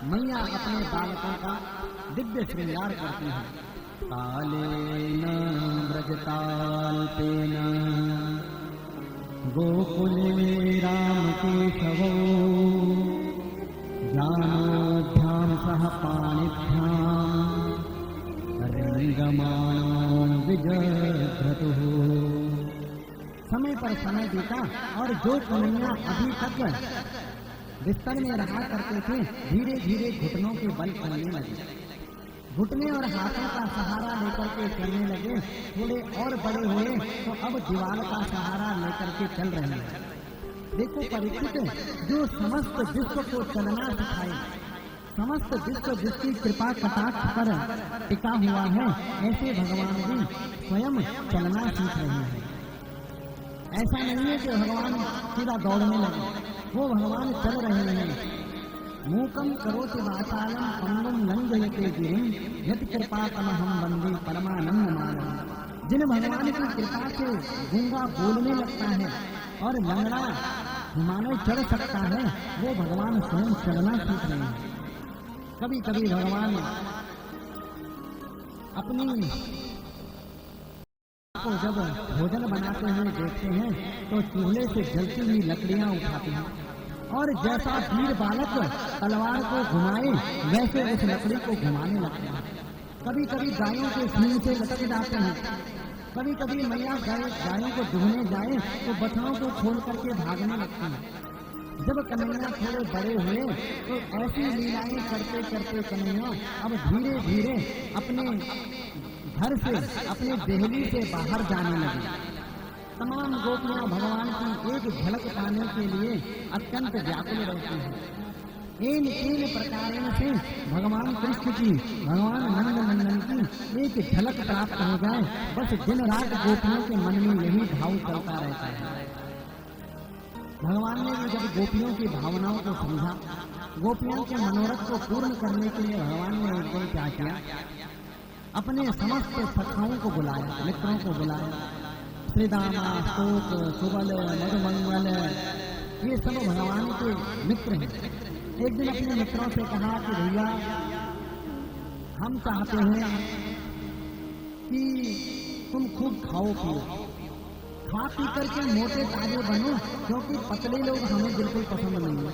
मैया अपने बालकों का दिव्य श्रृंगार करती है। कालेन व्रजताल्पेन गोकुले राम केशवो जानोभ्यां सह पाणिभ्यां रंगमानो विजयध्रतुः। समय पर समय बीता और जो कन्हैया अभी तक बिस्तर में रहा करते थे, धीरे धीरे घुटनों के बल चलने लगे। घुटने और हाथों का सहारा लेकर के चलने लगे। थोड़े और बड़े हुए तो अब दीवार का सहारा लेकर के चल रहे हैं। देखो परीक्षित, जो समस्त विश्व को चलना सिखाए, समस्त विश्व जिसकी कृपा कटाक्ष पर टिका हुआ है, ऐसे भगवान भी स्वयं चलना सीख रहे हैं। ऐसा नहीं है कि भगवान सीधा दौड़ने लगे, वो भगवान चल रहे हैं। मूकम करोति वाचालम पंगुम लंघयते गिरिम यत् कृपातमहं वन्दे परमानंद माधवम्। जिन भगवान की कृपा से गूंगा बोलने लगता है और लंगड़ा हिमालय चढ़ सकता है, वो भगवान स्वयं चलना सीख रहे हैं। कभी कभी भगवान अपनी को जब भोजन बनाते हुए देखते हैं तो चूल्हे से जलती हुई लकड़ियां उठाते हैं, और जैसा वीर बालक तलवार को घुमाए वैसे उस लकड़ी को घुमाने लगते हैं। कभी कभी गायों के सींग से लटक जाते हैं। कभी कभी मैया गायों को दुहने जाए तो बछड़ों को खोल करके भागने लगती है। जब कन्हैया थोड़े बड़े हुए तो ऐसी लीलाएं करते करते कन्हैया अब धीरे धीरे अपने घर से, अपने देहली से बाहर जाने लगी। तमाम गोपियां भगवान की एक झलक पाने के लिए अत्यंत व्याकुल रहती हैं। इन तीन प्रकार से भगवान कृष्ण की, भगवान नंद नंदन की एक झलक प्राप्त हो जाए, बस दिन रात गोपियों के मन में यही भाव चलता रहता है। भगवान ने जब गोपियों की भावनाओं को समझा, गोपियों के मनोरथ को पूर्ण करने के लिए भगवान ने एक दिन क्या किया, अपने समस्त सखाओं को बुलाया, मित्रों को बुलाया। श्रीदामा, स्तोक, सुबल, मधुमंगल, ये सब भगवान के मित्र हैं। एक दिन अपने मित्रों से कहा कि भैया हम चाहते हैं कि तुम खूब खाओ पियो, खा पी करके मोटे ताजे बनो, क्योंकि पतले लोग हमें बिल्कुल पसंद नहीं है।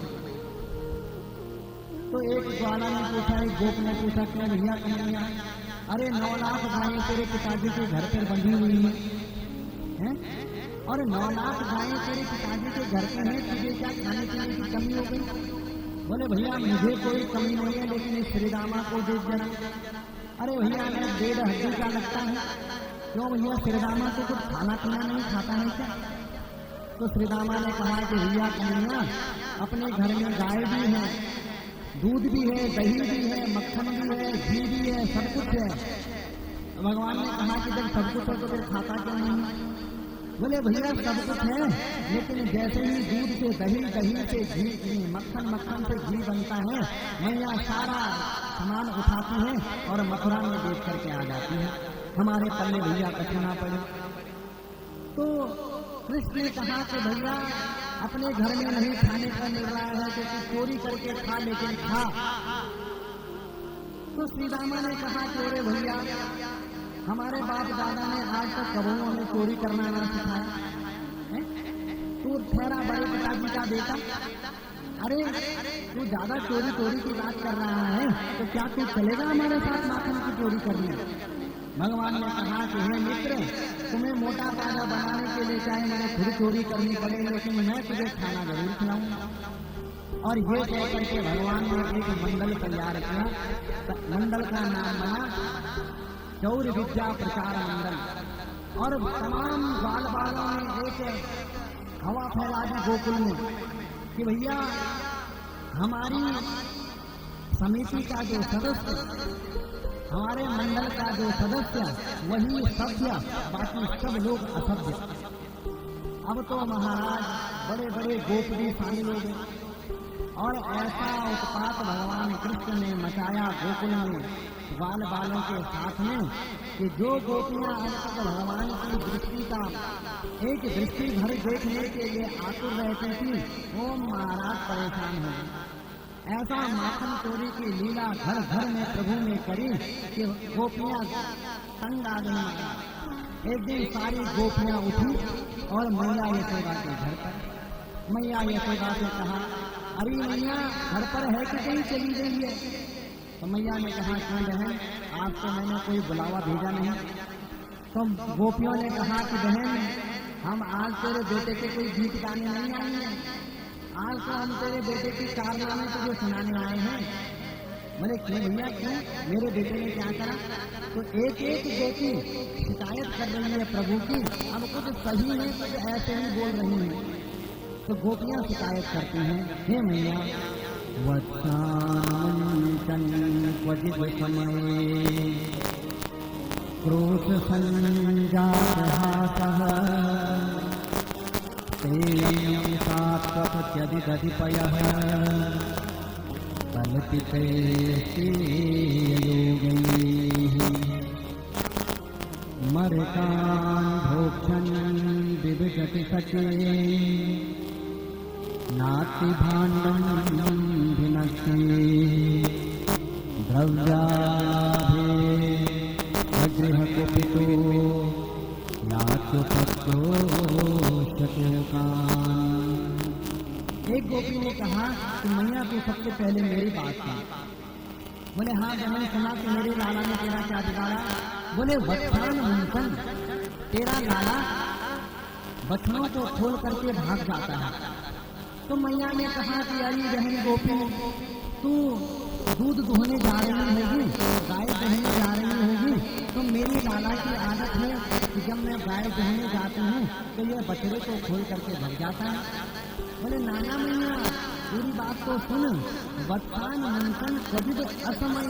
तो एक ग्वाला ने पूछा, एक गोप ने पूछा, क्या भैया कन्हैया, अरे 9 लाख गायें तेरे पिताजी के घर पर बंधी हुई हैं, और 9 लाख गायें तेरे पिताजी के घर पे हैं, तुझे क्या खाने पीने की कमी हो गई? बोले भैया मुझे कोई कमी नहीं है, लेकिन इस श्रीदामा को देख जरा। अरे भैया मैं 1.5 हड्डी का लगता है। क्यों भैया, श्रीदामा को कुछ खाना पीना नहीं खाता है क्या? तो श्रीदामा ने कहा कि भैया कन्हैया, अपने घर में गाय भी है, दूध भी है, दही भी है, मक्खन भी है, घी भी है, सब कुछ है। भगवान ने कहा कि जब सब कुछ है तो फिर खाता क्यों नहीं? बोले भैया सब कुछ है, लेकिन जैसे ही दूध से दही, दही से घी, मक्खन, मक्खन से घी बनता है, मैया सारा सामान उठाती है और मथुरा में बेच करके आ जाती है, हमारे पल्ले भैया कछु ना पड़े। तो कृष्ण ने कहा कि भैया अपने घर में नहीं खाने का मिल रहा है तो तू चोरी करके खा, लेकिन खा। तो श्रीदामा ने कहा कि अरे भैया हमारे बाप दादा ने आज तक कबू हमें चोरी करना ना सिखाया, तू ठहरा बड़े पिताजी का बेटा, अरे तू ज्यादा चोरी की बात कर रहा है, तो क्या तू चलेगा हमारे साथ माखन की चोरी करने? भगवान ने कहा कि हे मित्र, तुम्हें मोटा ताजा बनाने के लिए चाहे मैंने खुद चोरी करनी पड़े, लेकिन मैं तुझे खाना जरूर खिलाऊंगा। और ये कह करके भगवान ने एक मंडल तैयार किया। मंडल का नाम बना चौर विद्या प्रचार मंडल, और तमाम बाल बालों ने एक हवा फैला दी गोकुल में कि भैया हमारी समिति का जो सदस्य हमारे मंडल का जो सदस्य वही सभ्य, बाकी सब लोग असभ्य। अब तो महाराज बड़े बड़े गोपी शामिल हो गए और ऐसा उत्पात भगवान कृष्ण ने मचाया गोकुल में बाल बालों के साथ में कि जो गोपियां अब तक भगवान की दृष्टि का एक दृष्टि भर देखने के लिए आतुर रहती थी, वो महाराज परेशान हो गए। ऐसा माखन चोरी की लीला घर घर में प्रभु ने करी कि गोपियां तंग आ गई। एक दिन सारी गोपियां उठी और मैया यशोदा के घर पर। मैया यशोदा से कहा, अरे मैया घर पर है कि कहीं चली गई है? तो मैया ने कहा, क्यों बहन, आज तो मैंने कोई बुलावा भेजा नहीं। तो गोपियों ने कहा कि बहन, हम आज तेरे बेटे के कोई गीत गाने नहीं आए हैं, आज तो हम तेरे बेटे की कारनामे तुझे सुनाने आए हैं। बोले क्यों भैया, क्यों, मेरे बेटे ने क्या करा? तो एक एक गोपी शिकायत कर रही है प्रभु की, अब कुछ सही नहीं, कुछ ऐसे ही बोल रही है। तो गोपियां शिकायत करती हैं, हे मैया, वत्सानंतन क्वचित् समये क्रोध संजात हासः तेयं सात्वत्यधिपयः कल्पितैः मर्कान् भोक्षन् विविशति सचे नास्ति भाण्डं भिनस्ति द्रव्याभे अगृहकुपितो याचुपत्तो शतोकान्। एक गोपी ने कहा कि मैया तू सबसे पहले मेरी बात सुन। बोले हाँ, जब मैंने सुना कि मेरे लाला ने तेरा क्या बिगाड़ा? बोले वत्सान मुंसन, तेरा लाला बछड़ों को खोल करके भाग जाता है। तो मैया ने कहा कि अरे बहन गोपी, तू दूध दुहने जा रही होगी, गाय दुहने जा रही होगी, तो मेरी लाला की आदत है कि जब मैं गाय दुहने जाती हूँ तो ये बछड़े को खोल करके भाग जाता है। बोले नाना मैया, पूरी बात तो सुन। वत्सान मुंसन कभी असमय,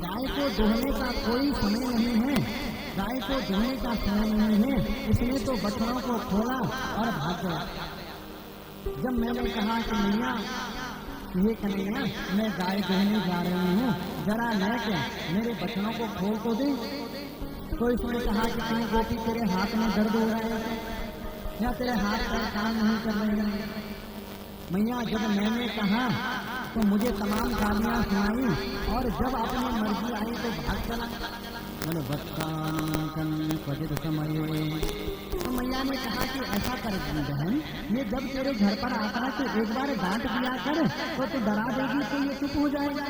गाय को दुहने का कोई समय नहीं है, गाय को दुहने का समय नहीं है, इसने तो बछड़ों को खोला और भाग गया। जब मैंने कहा कि मैया ये कन्हैया, मैं गाय दुहने जा रही हूँ, जरा लेके मेरे बछड़ों को खोल तो दे। तो इसने कहा कि तुम गोपी, तेरे हाथ में दर्द हो रहा है या तेरे हाथ पर काम नहीं कर रहे हैं? मैया जब मैंने कहा तो मुझे तमाम गालियाँ सुनाई और जब अपनी मर्जी आई तो भाग चला। बोले वत्सान क्वचित् समये। तो मैया ने कहा कि ऐसा कर बहन, ये जब तेरे घर पर आता है तो एक बार डांट दिया कर, तो तू डरा देगी तो ये चुप हो जाएगा।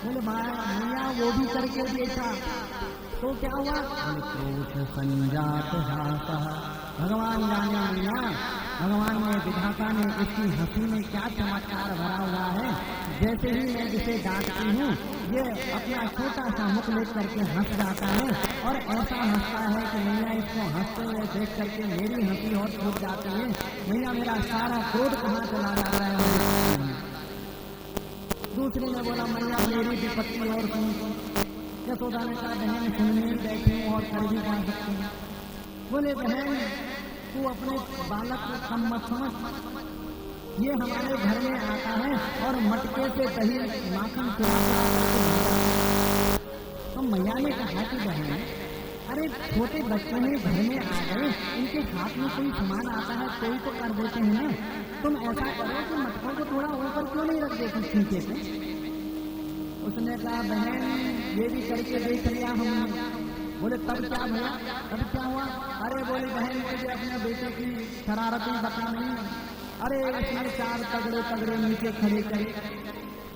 बोले मैया वो भी करके देखा तो क्या हुआ? क्रोध संजात हासः। भगवान जाने मैया, भगवान ने विधाता ने इसकी हंसी में क्या चमत्कार भरा हुआ है। जैसे ही मैं इसे डांटती हूँ, ये अपना छोटा सा मुख लेकर करके हंस जाता है और ऐसा हंसता है कि मैया इसको हंसते हुए देख करके मेरी हंसी और छूट जाती है। मैया मेरा सारा क्रोध कहाँ चला जा रहा है? दूसरे ने बोला मैया मेरी विपत्ति और सुन। यशोदा ने कहा बहन सुनने बैठी हूँ और कर भी पा सकती हूँ। बोले बहन तू अपने बालक को कम मत समझ, ये हमारे घर में आता है और मटके से दही माखन चुरा। तो मैया ने कहा कि बहन अरे छोटे बच्चे हैं, घर में आ गए, इनके हाथ में कोई सामान आता है कोई तो कर देते हैं ना। तुम ऐसा करो कि मटकों को थोड़ा ऊपर क्यों नहीं रख देती खींचे से? उसने कहा बहन ये भी करके देख लिया हमने। बोले तब क्या भैया, तब क्या हुआ? अरे बोली बहन मुझे अपने बेटे की शरारती बता नहीं। अरे इसने 4 तगड़े तगड़े नीचे खड़े करे,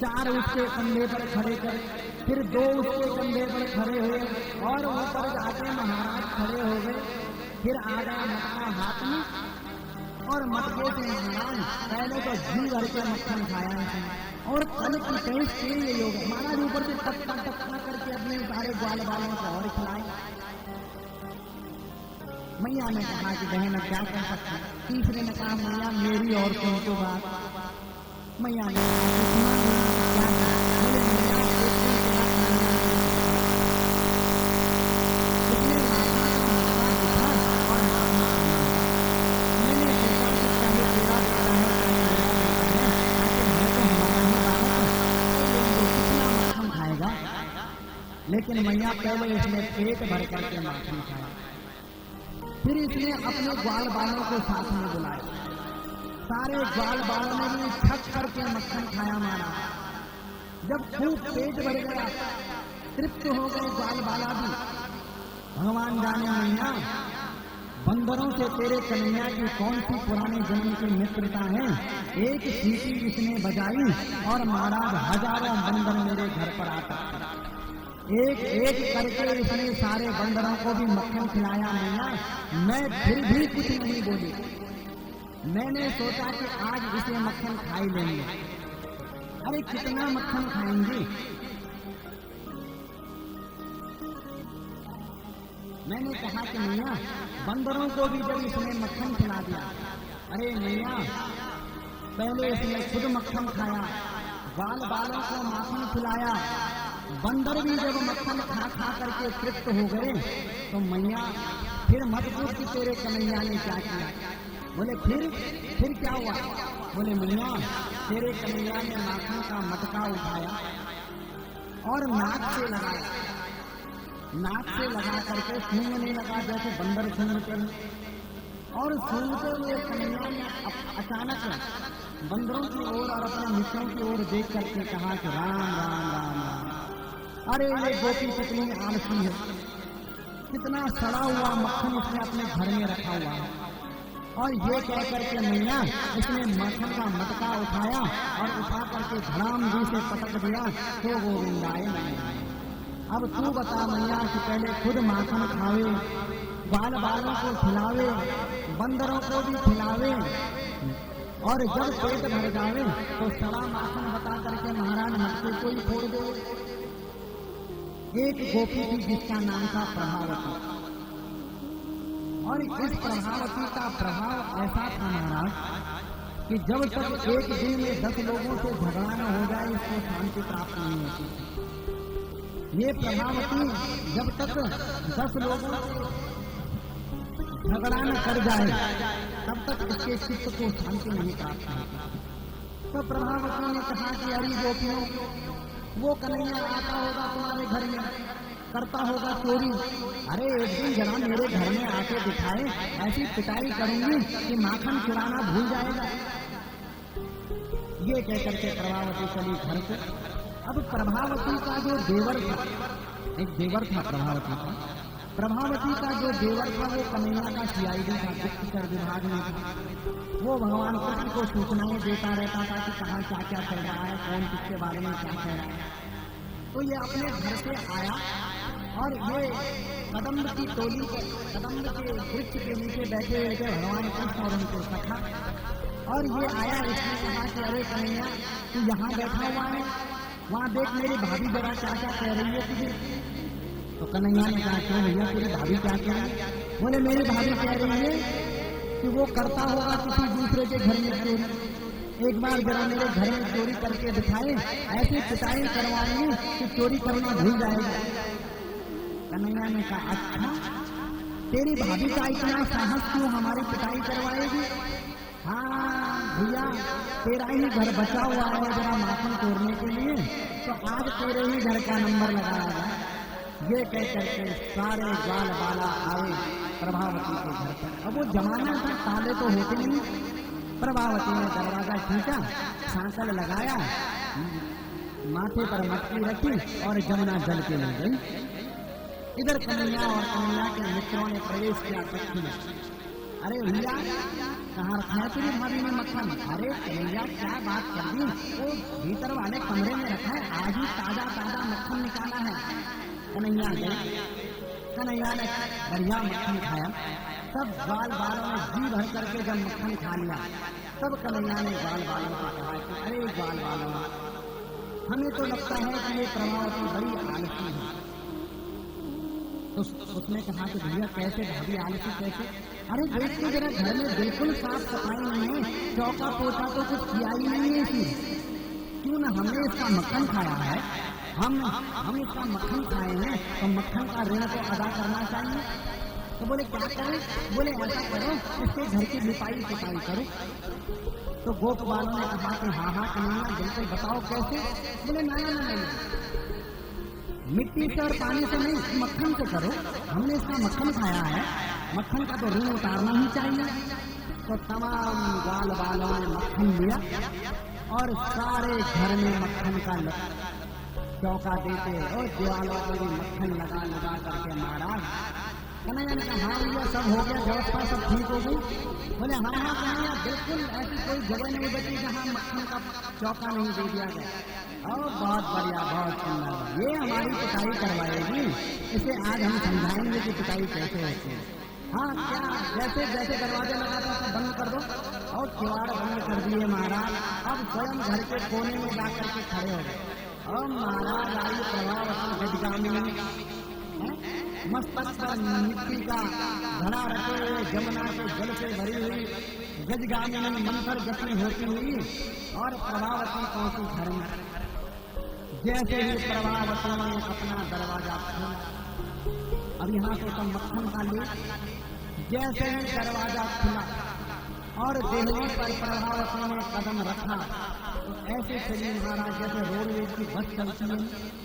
4 उसके कंधे पर खड़े करे, फिर 2 उसके कंधे पर खड़े हुए और ऊपर जाके महाराज खड़े हो गए। फिर आ गया मटका हाथ में और मटके से महाराज पहले तो घी भर के मक्खन खाया इसने और कल की टेस्ट के लिए योग महाराज ऊपर से टपका टपका करके अपने सारे ग्वाल वालों को और खिलाए। मैया ने कहा कि बहन अब क्या कर सकते। तीसरे ने कहा मैया मेरी और सुन तो बात। मैया ने कहा क्या? बोले मैया लेकिन मैया पहले इसने पेट भर करके माखन खाया, फिर इसने अपने ग्वाल बालों को साथ में बुलाया। सारे ग्वाल बालों ने भी छक करके मक्खन खाया मारा। जब खूब पेट भर गया, तृप्त हो गए ग्वाल बाला भी। भगवान जाने मैया बंदरों से तेरे कन्हैया की कौन सी पुराने जन्म की मित्रता है। एक सीटी इसने बजाई और महाराज हजारों बंदर मेरे घर पर आता। एक एक करके इसने सारे बंदरों को भी मक्खन खिलाया मैया। मैं फिर भी कुछ नहीं बोली। मैंने सोचा कि आज इसे मक्खन खाई लेंगे। अरे कितना मक्खन खाएंगे। मैंने कहा कि मैया बंदरों को भी जब इसने मक्खन खिला दिया, अरे मैया पहले इसने खुद मक्खन खाया, बाल बालों को माखन खिलाया, बंदर भी जब मक्खन खा खा करके तृप्त हो गए तो मैया फिर मत पूछ कि तेरे कन्हैया ने क्या किया। बोले फिर क्या हुआ। बोले मैया तेरे कन्हैया ने माखन का मटका उठाया और नाक से लगाया। नाक से लगा करके सूंघने लगा जैसे बंदर सूंघते हैं। और सूंघते हुए कन्हैया ने अचानक बंदरों की ओर और अपने मित्रों की ओर देख करके कहा कि राम राम राम राम। अरे ये गोपी कितनी आलसी है, कितना सड़ा हुआ मक्खन इसने अपने घर में रखा हुआ है। और ये कह करके मैया इसने मक्खन का मटका उठाया और उठा करके धड़ाम दी से पटक दिया तो गोविंदाए मैया। अब तू बता मैया कि पहले खुद माखन खावे, बाल बालों को खिलावे, बंदरों को भी खिलावे, और जब पेट भर जावे तो सड़ा माखन बता करके महाराज मटके को ही फोड़ दे। एक गोपी थी जिसका नाम था प्रभावती, और इस प्रभावती का प्रभाव ऐसा था महाराज कि जब तक एक दिन में 10 लोगों से झगड़ा न हो जाए इसको शांति प्राप्त नहीं होती। ये प्रभावती जब तक 10 लोगों से झगड़ा न कर जाए तब तक इसके चित्त को शांति नहीं प्राप्त होती। तो प्रभावती ने कहा कि अरे गोपियों, वो कन्हैया आता होगा तुम्हारे घर में, करता होगा चोरी। अरे एक दिन जरा मेरे घर में आके दिखाए, ऐसी पिटाई करूंगी कि माखन चुराना भूल जाएगा। ये कह करके प्रभावती चली घर से। अब प्रभावती का जो देवर था, एक देवर था प्रभावती का जो देवर था वो कन्हैया का CID था, गुप्तचर विभाग में था। वो भगवान कृष्ण को सूचनाएं देता रहता था कि कहाँ क्या क्या चल रहा है, कौन किसके बारे में क्या कह रहा है। तो ये अपने घर से आया और ये कदम्ब की टोली के, कदम्ब के वृक्ष के नीचे बैठे हुए थे भगवान कृष्ण और उनके सखा। और ये आया, इसने कहा कि अरे कन्हैया तू यहाँ बैठा हुआ है, वहाँ देख मेरी भाभी जरा क्या क्या कह रही है तुझे। तो कन्हैया ने कहा क्यों भैया तेरी भाभी क्या कह रही है। बोले मेरी भाभी कह रही है कि वो करता होगा किसी दूसरे के घर में चोरी। एक बार जरा मेरे घर में चोरी करके दिखाए, ऐसी पिटाई करवाएंगे कि चोरी करना भूल जाएगा। कन्हैया ने कहा अच्छा, तेरी भाभी का इतना साहस क्यों हमारी पिटाई करवाएगी। हाँ भैया तेरा ही घर बचा हुआ है जरा माखन तोड़ने के लिए, तो आज तेरे ही घर का नंबर लगाया जाए। ये कह करके सारे ग्वाल बाला आए प्रभावती के घर पर। अब वो जमाना था, ताले तो होते नहीं। प्रभावती ने दरवाजा खींचा, सांकल लगाया, माथे पर मटकी रखी और जमुना जल के ले गई। इधर कन्हैया और कन्हैया के मित्रों ने प्रवेश किया कक्ष में। अरे भैया कहाँ रखा है तेरी भाभी ने मक्खन। अरे कन्हैया क्या बात कर दी, वो भीतर वाले कमरे में रखा है, आज ही ताजा ताजा मक्खन निकाला है। कन्हैया गए, कन्हैया ने बढ़िया मक्खन खाया। सब ग्वाल बालों ने जी भर करके जब मक्खन खा लिया तब कन्हैया ने ग्वाल बालों को कहा कि अरे ग्वाल बालों, हमें तो लगता है कि ये प्रभावती बड़ी आलसी है। तो उसने कहा कि भैया कैसे भाभी आलसी कैसे। अरे देख के जरा घर में बिल्कुल साफ सफाई नहीं है, चौका पोछा तो कुछ किया ही नहीं है इसी। क्यों ना हमने इसका मक्खन खाया है, हम इसका मक्खन खाए हैं तो मक्खन का ऋण तो अदा करना चाहिए। तो बोले क्या करें। बोले ऐसा करो इसके घर की लिपाई पुताई करो। तो गोप बालों ने कहा कि हाँ हाँ कन्हैया बिल्कुल बताओ कैसे। बोले ना मिट्टी से और पानी से नहीं, मक्खन से करो। हमने इसका मक्खन खाया है, मक्खन का तो ऋण उतारना ही चाहिए। तो तमाम ग्वाल वालों ने मक्खन लिया और सारे घर में मक्खन का चौका देते और दीवालों पर भी मक्खन लगा लगा करके महाराज कन्हैया ने कहा हाँ भैया सब हो गया, व्यवस्था सब ठीक हो गई। बोले हाँ हाँ कन्हैया बिल्कुल ऐसी कोई जगह नहीं बची जहाँ मक्खन का चौका नहीं दे दिया गया। और बहुत बढ़िया, बहुत सुंदर, ये हमारी पिटाई करवाएगी। इसे आज हम समझाएंगे कि पिटाई कैसे होती है। हाँ क्या, जैसे जैसे दरवाजे लगा था सब बंद कर दो और किवाड़ बंद कर दिए महाराज। अब स्वयं घर के कोने में जाकर के खड़े हो गए और महाराज आई प्रभावती गजगामिनी मस्तक पर मिट्टी का घड़ा रखे हुए जमुना के जल से भरी हुई गजगामिनी मंत्र जपनी होती हुई और प्रभावती पहुंची घर में। जैसे ही प्रभावती ने अपना दरवाजा खोला, अब यहाँ से सब मक्खन का ले, जैसे ही दरवाजा खुला और देहली पर प्रभावती ने कदम रखा तो ऐसे चली महाराज जैसे रोडवेज की बस चलती है।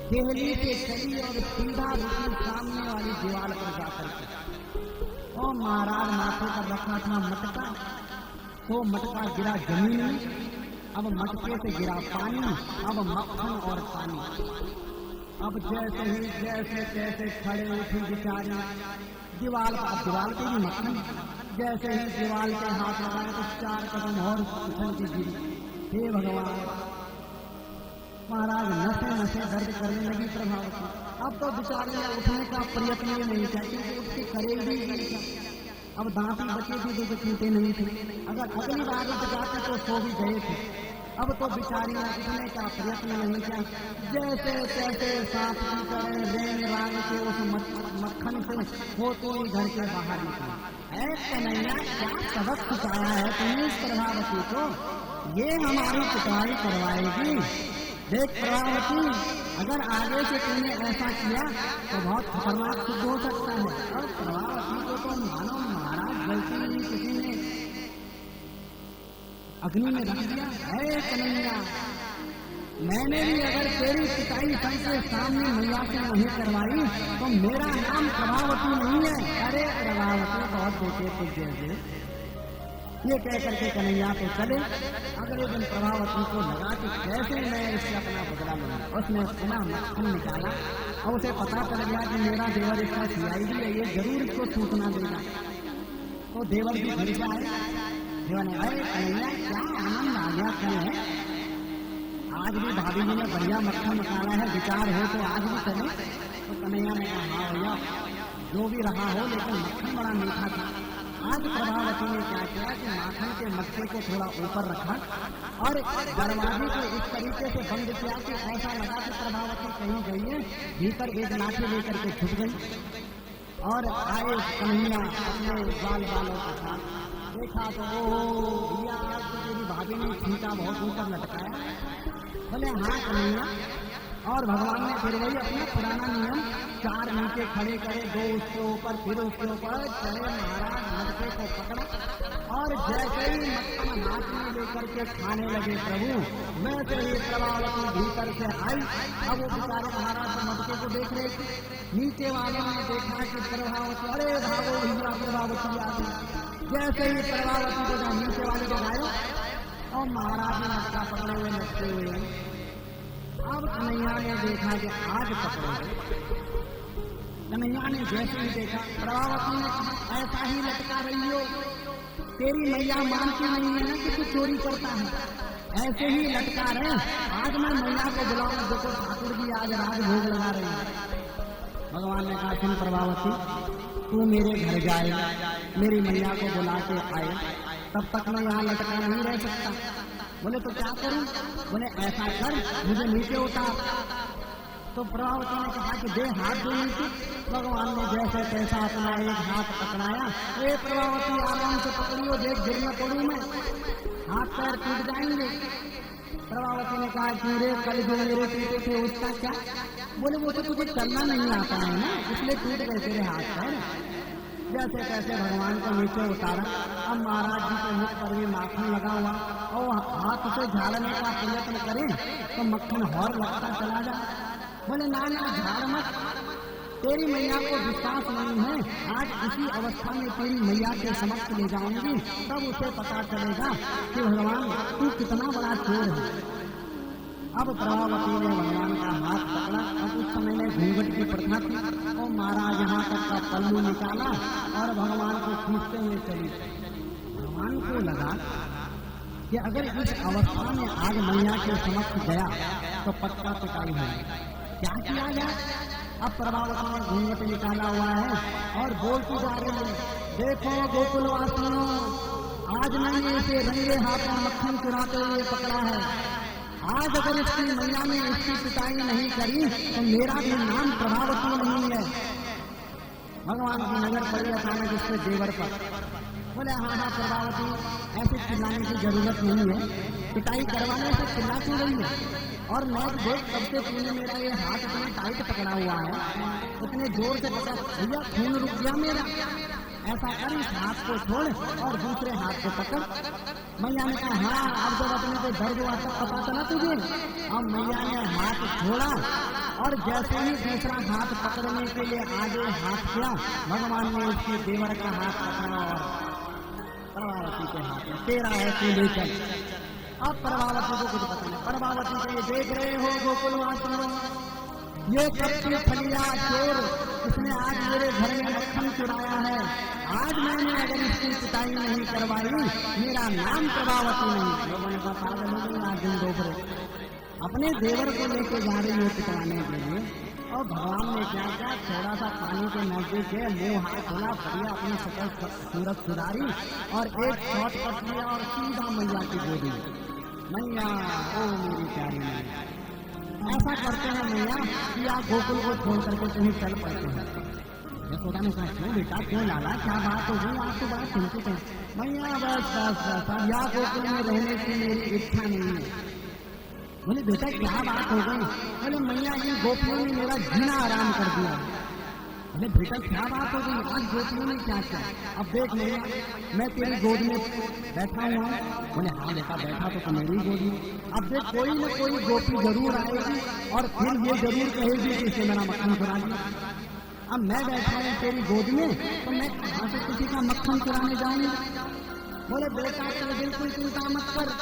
देहली से चली और सीधा रुकी सामने वाली दीवार पर जाकर के। और महाराज माथे पर रखा था मटका, तो मटका गिरा जमीन में। अब मटके से गिरा पानी, अब मक्खन और पानी। अब जैसे ही जैसे तैसे खड़े उठी बेचारी दीवार पर, दीवार पे भी मक्खन। जैसे ही दीवार के हाथ लगाए तो 4 कदम और उछल के गिरी। हे भगवान, महाराज नशे नशे दर्द करने लगी प्रभावती। अब तो बेचारे ने उठने का प्रयत्न ही नहीं किया क्योंकि उसकी करेगी नहीं था। अब दांती बचे थी जो छूटे नहीं थे, अगर अगली बार बचाते तो सो भी गए थे। अब तो बिचारी ने उठने का प्रयत्न नहीं किया। जैसे तैसे सांप की तरह रेंग रांग के उस मक्खन से होते ही घर के बाहर निकला। कन्हैया क्या सबक सिखाया है तुमने इस प्रभावती को, ये हमारी पिटाई करवाएगी। देख प्रभावती, अगर आगे से तुमने ऐसा किया तो बहुत खतरनाक सिद्ध हो सकता है। और प्रभावती को तो मानो महाराज गलती नहीं, किसी ने अग्नि में रख दिया। है कन्हैया, मैंने भी अगर तेरी पिटाई सबके सामने मैया से नहीं करवाई तो मेरा नाम प्रभावती नहीं है। अरे प्रभावती बहुत देखे कुछ जैसे ये कह करके कन्हैया तो चले। अगले दिन प्रभावती को लगा कि कैसे मैं इससे अपना बदला लूंगा। उसने पुनः मक्खन निकाला और उसे पता चल गया कि मेरा देवर इसका CID है, ये जरूर इसको सूचना देगा। तो देवर भी घर से आए। देवर ने अरे कन्हैया क्या आनंद आ गया, कल है आज भी भाभी जी ने बढ़िया मक्खन निकाला है, विचार हो तो आज भी चले। तो कन्हैया ने कहा हाँ भैया जो भी रहा हो, लेकिन मक्खन बड़ा मीठा था। आज प्रभावती ने क्या किया कि माखन के मटके को थोड़ा ऊपर रखा और दरवाजे को इस तरीके से बंद किया कि ऐसा लगा कि प्रभावती कहीं गई है। भीतर एक लाठी लेकर के छुप गई और आए कन्हैया अपने बाल बालों के साथ। देखा तो ओ भैया आज तो तेरी भाभी ने ठीका बहुत ऊपर लटकाया। बोले हाँ कन्हैया। और भगवान ने फिर वही अपना पुराना नियम, 4 नीचे खड़े करे, 2 उसके ऊपर, फिर उसके ऊपर चले। महाराज मटके को पकड़ा और जैसे ही मक्खन हाथ में लेकर के खाने लगे प्रभु, वैसे ही प्रभावती भीतर से आई। अब वो बेचारे महाराज मटके को देख रहे थे। नीचे वालों ने देखा कि प्रभावती, अरे भागो भैया प्रभावती आ गई। जैसे ही प्रभावती को जब नीचे वाले को गायो और महाराज ने मटका पकड़े हुए लटके हुए। अब कन्हैया ने देखा कि आज पकड़ोगे। कन्हैया ने जैसे ही देखा, प्रभावती ने कहा ऐसा ही लटका रही हो, तेरी मैया मानती नहीं है ना कि तू चोरी करता है, ऐसे ही लटका रहे। आज मैं मैया को बुलाऊं, देखो ठाकुर जी आज राजभोग लगा रहे हैं। भगवान ने कहा सुन प्रभावती, तू मेरे घर जाए, मेरी मैया को बुला के आए, तब तक मैं यहाँ लटका नहीं रह सकता। बोले तो क्या करूं? बोले ऐसा कर मुझे नीचे उतार। तो प्रभावती ने कहा कि दे हाथ दो नीचे। भगवान ने जैसे तैसा अपना एक हाथ पकड़ाया। ए प्रभावती आराम से पकड़ियो, देख गिर न पड़ू मैं, हाथ पैर टूट जाएंगे। प्रभावती ने कहा कि रे कल जो मेरे टूटे थे उसका क्या? बोले वो तो तुझे चलना नहीं आता है ना, इसलिए टूट गए तेरे हाथ पैर। जैसे तैसे भगवान को नीचे उतारा। अब महाराज जी के मुख पर भी माखन लगा हुआ और हाथ से झाड़ने का प्रयत्न करें तो मक्खन और लगता चला जाए। बोले ना ना झाड़ मत, तेरी मैया को विश्वास नहीं है। आज इसी अवस्था में तेरी मैया के समक्ष ले जाऊंगी, तब उसे पता चलेगा कि भगवान तू कितना बड़ा चोर है। अब प्रभावती ने भगवान का हाथ पकड़ा। अब उस समय में घूंघट की प्रथा थी, और महाराज यहाँ तक का पल्लू निकाला और भगवान को खींचते हुए चली। भगवान को लगा कि अगर इस अवस्था में आज मैया के समक्ष गया तो पक्का पिटाई होगी। क्या किया जाए? अब प्रभावती ने घूंघट निकाला हुआ है और बोलती जा रही है, देखो गोकुलवासियों, आज मैंने इसे रंगे हाथों मक्खन चुराते हुए पकड़ा है। आज अगर इसकी मैया ने इसकी पिटाई नहीं करी तो मेरा भी नाम प्रभावती नहीं है। भगवान की नजर पड़ी अचानक इसके देवर पर। बोले हाँ हाँ प्रभावती, ऐसे चिल्लाने की जरूरत नहीं है, पिटाई करवाने से चिल्ला क्यों रही है? और मैं देख कब से तूने मेरा ये हाथ इतना टाइट पकड़ा हुआ है, इतने जोर से पकड़ा, भैया खून रुक गया मेरा। ऐसा कर, इस हाथ को छोड़ और दूसरे हाथ को पकड़। मैया ने कहा हाँ, अब जब अपने को दर्द हुआ तब पता चला तुझे। अब मैया ने हाथ छोड़ा और जैसे ही दूसरा हाथ पकड़ने के लिए आगे हाथ किया, भगवान ने उसके देवर का हाथ पकड़ा और प्रभावती के हाथ में, तेरा है तू लेकर। अब प्रभावती को कुछ पता नहीं। प्रभावती को ये देख रहे हो गोकुलवासियों, ये कच्ची फलिया चोर, इसने आज मेरे घर में मक्खन चुराया है। आज मैंने अगर इसकी पिटाई नहीं करवाई, मेरा नाम प्रभावती नहीं। लोगों ने कहा पागल हो गई, आज दिन दोपहर अपने देवर को लेके जा रही है पिटाने के लिए। और भगवान ने क्या किया, थोड़ा सा पानी के नजदीक है, मुंह हाथ धोला, बढ़िया अपनी सकल सूरत सुधारी और एक शॉट पट लिया और सीधा मैया की गोदी। मैया, ओ मेरी प्यारी मैया, ऐसा करते हैं मैया कि आप गोकुल को छोड़ करके कहीं चल पड़ते हैं। यशोदा ने कहा क्यों बेटा, क्यों लाला, क्या बात हो गई? आप तो बड़ा चिंतित है। मैया बस बस बस, या गोकुल में रहने की मेरी इच्छा नहीं है। बोले बेटा क्या बात हो गई? बोले मैया इन गोपियों ने मेरा जीना आराम कर दिया। बोले बेटा क्या बात हो गई, आज गोपियों ने क्या किया? अब देख मैया, मैं तेरी गोद में बैठा हुआ हूँ। बोले हाँ बेटा बैठा तो मेरी गोद में। अब देख कोई न कोई गोपी जरूर आएगी और फिर ये जरूर कहेगी कि इसे मेरा मक्खन चुरा दिया। अब मैं बैठा हूँ तेरी गोद में, तो मैं कहाँ से किसी का मक्खन चुराने जाऊंगी? बोले बेटा तुम बिल्कुल चिंता मत कर।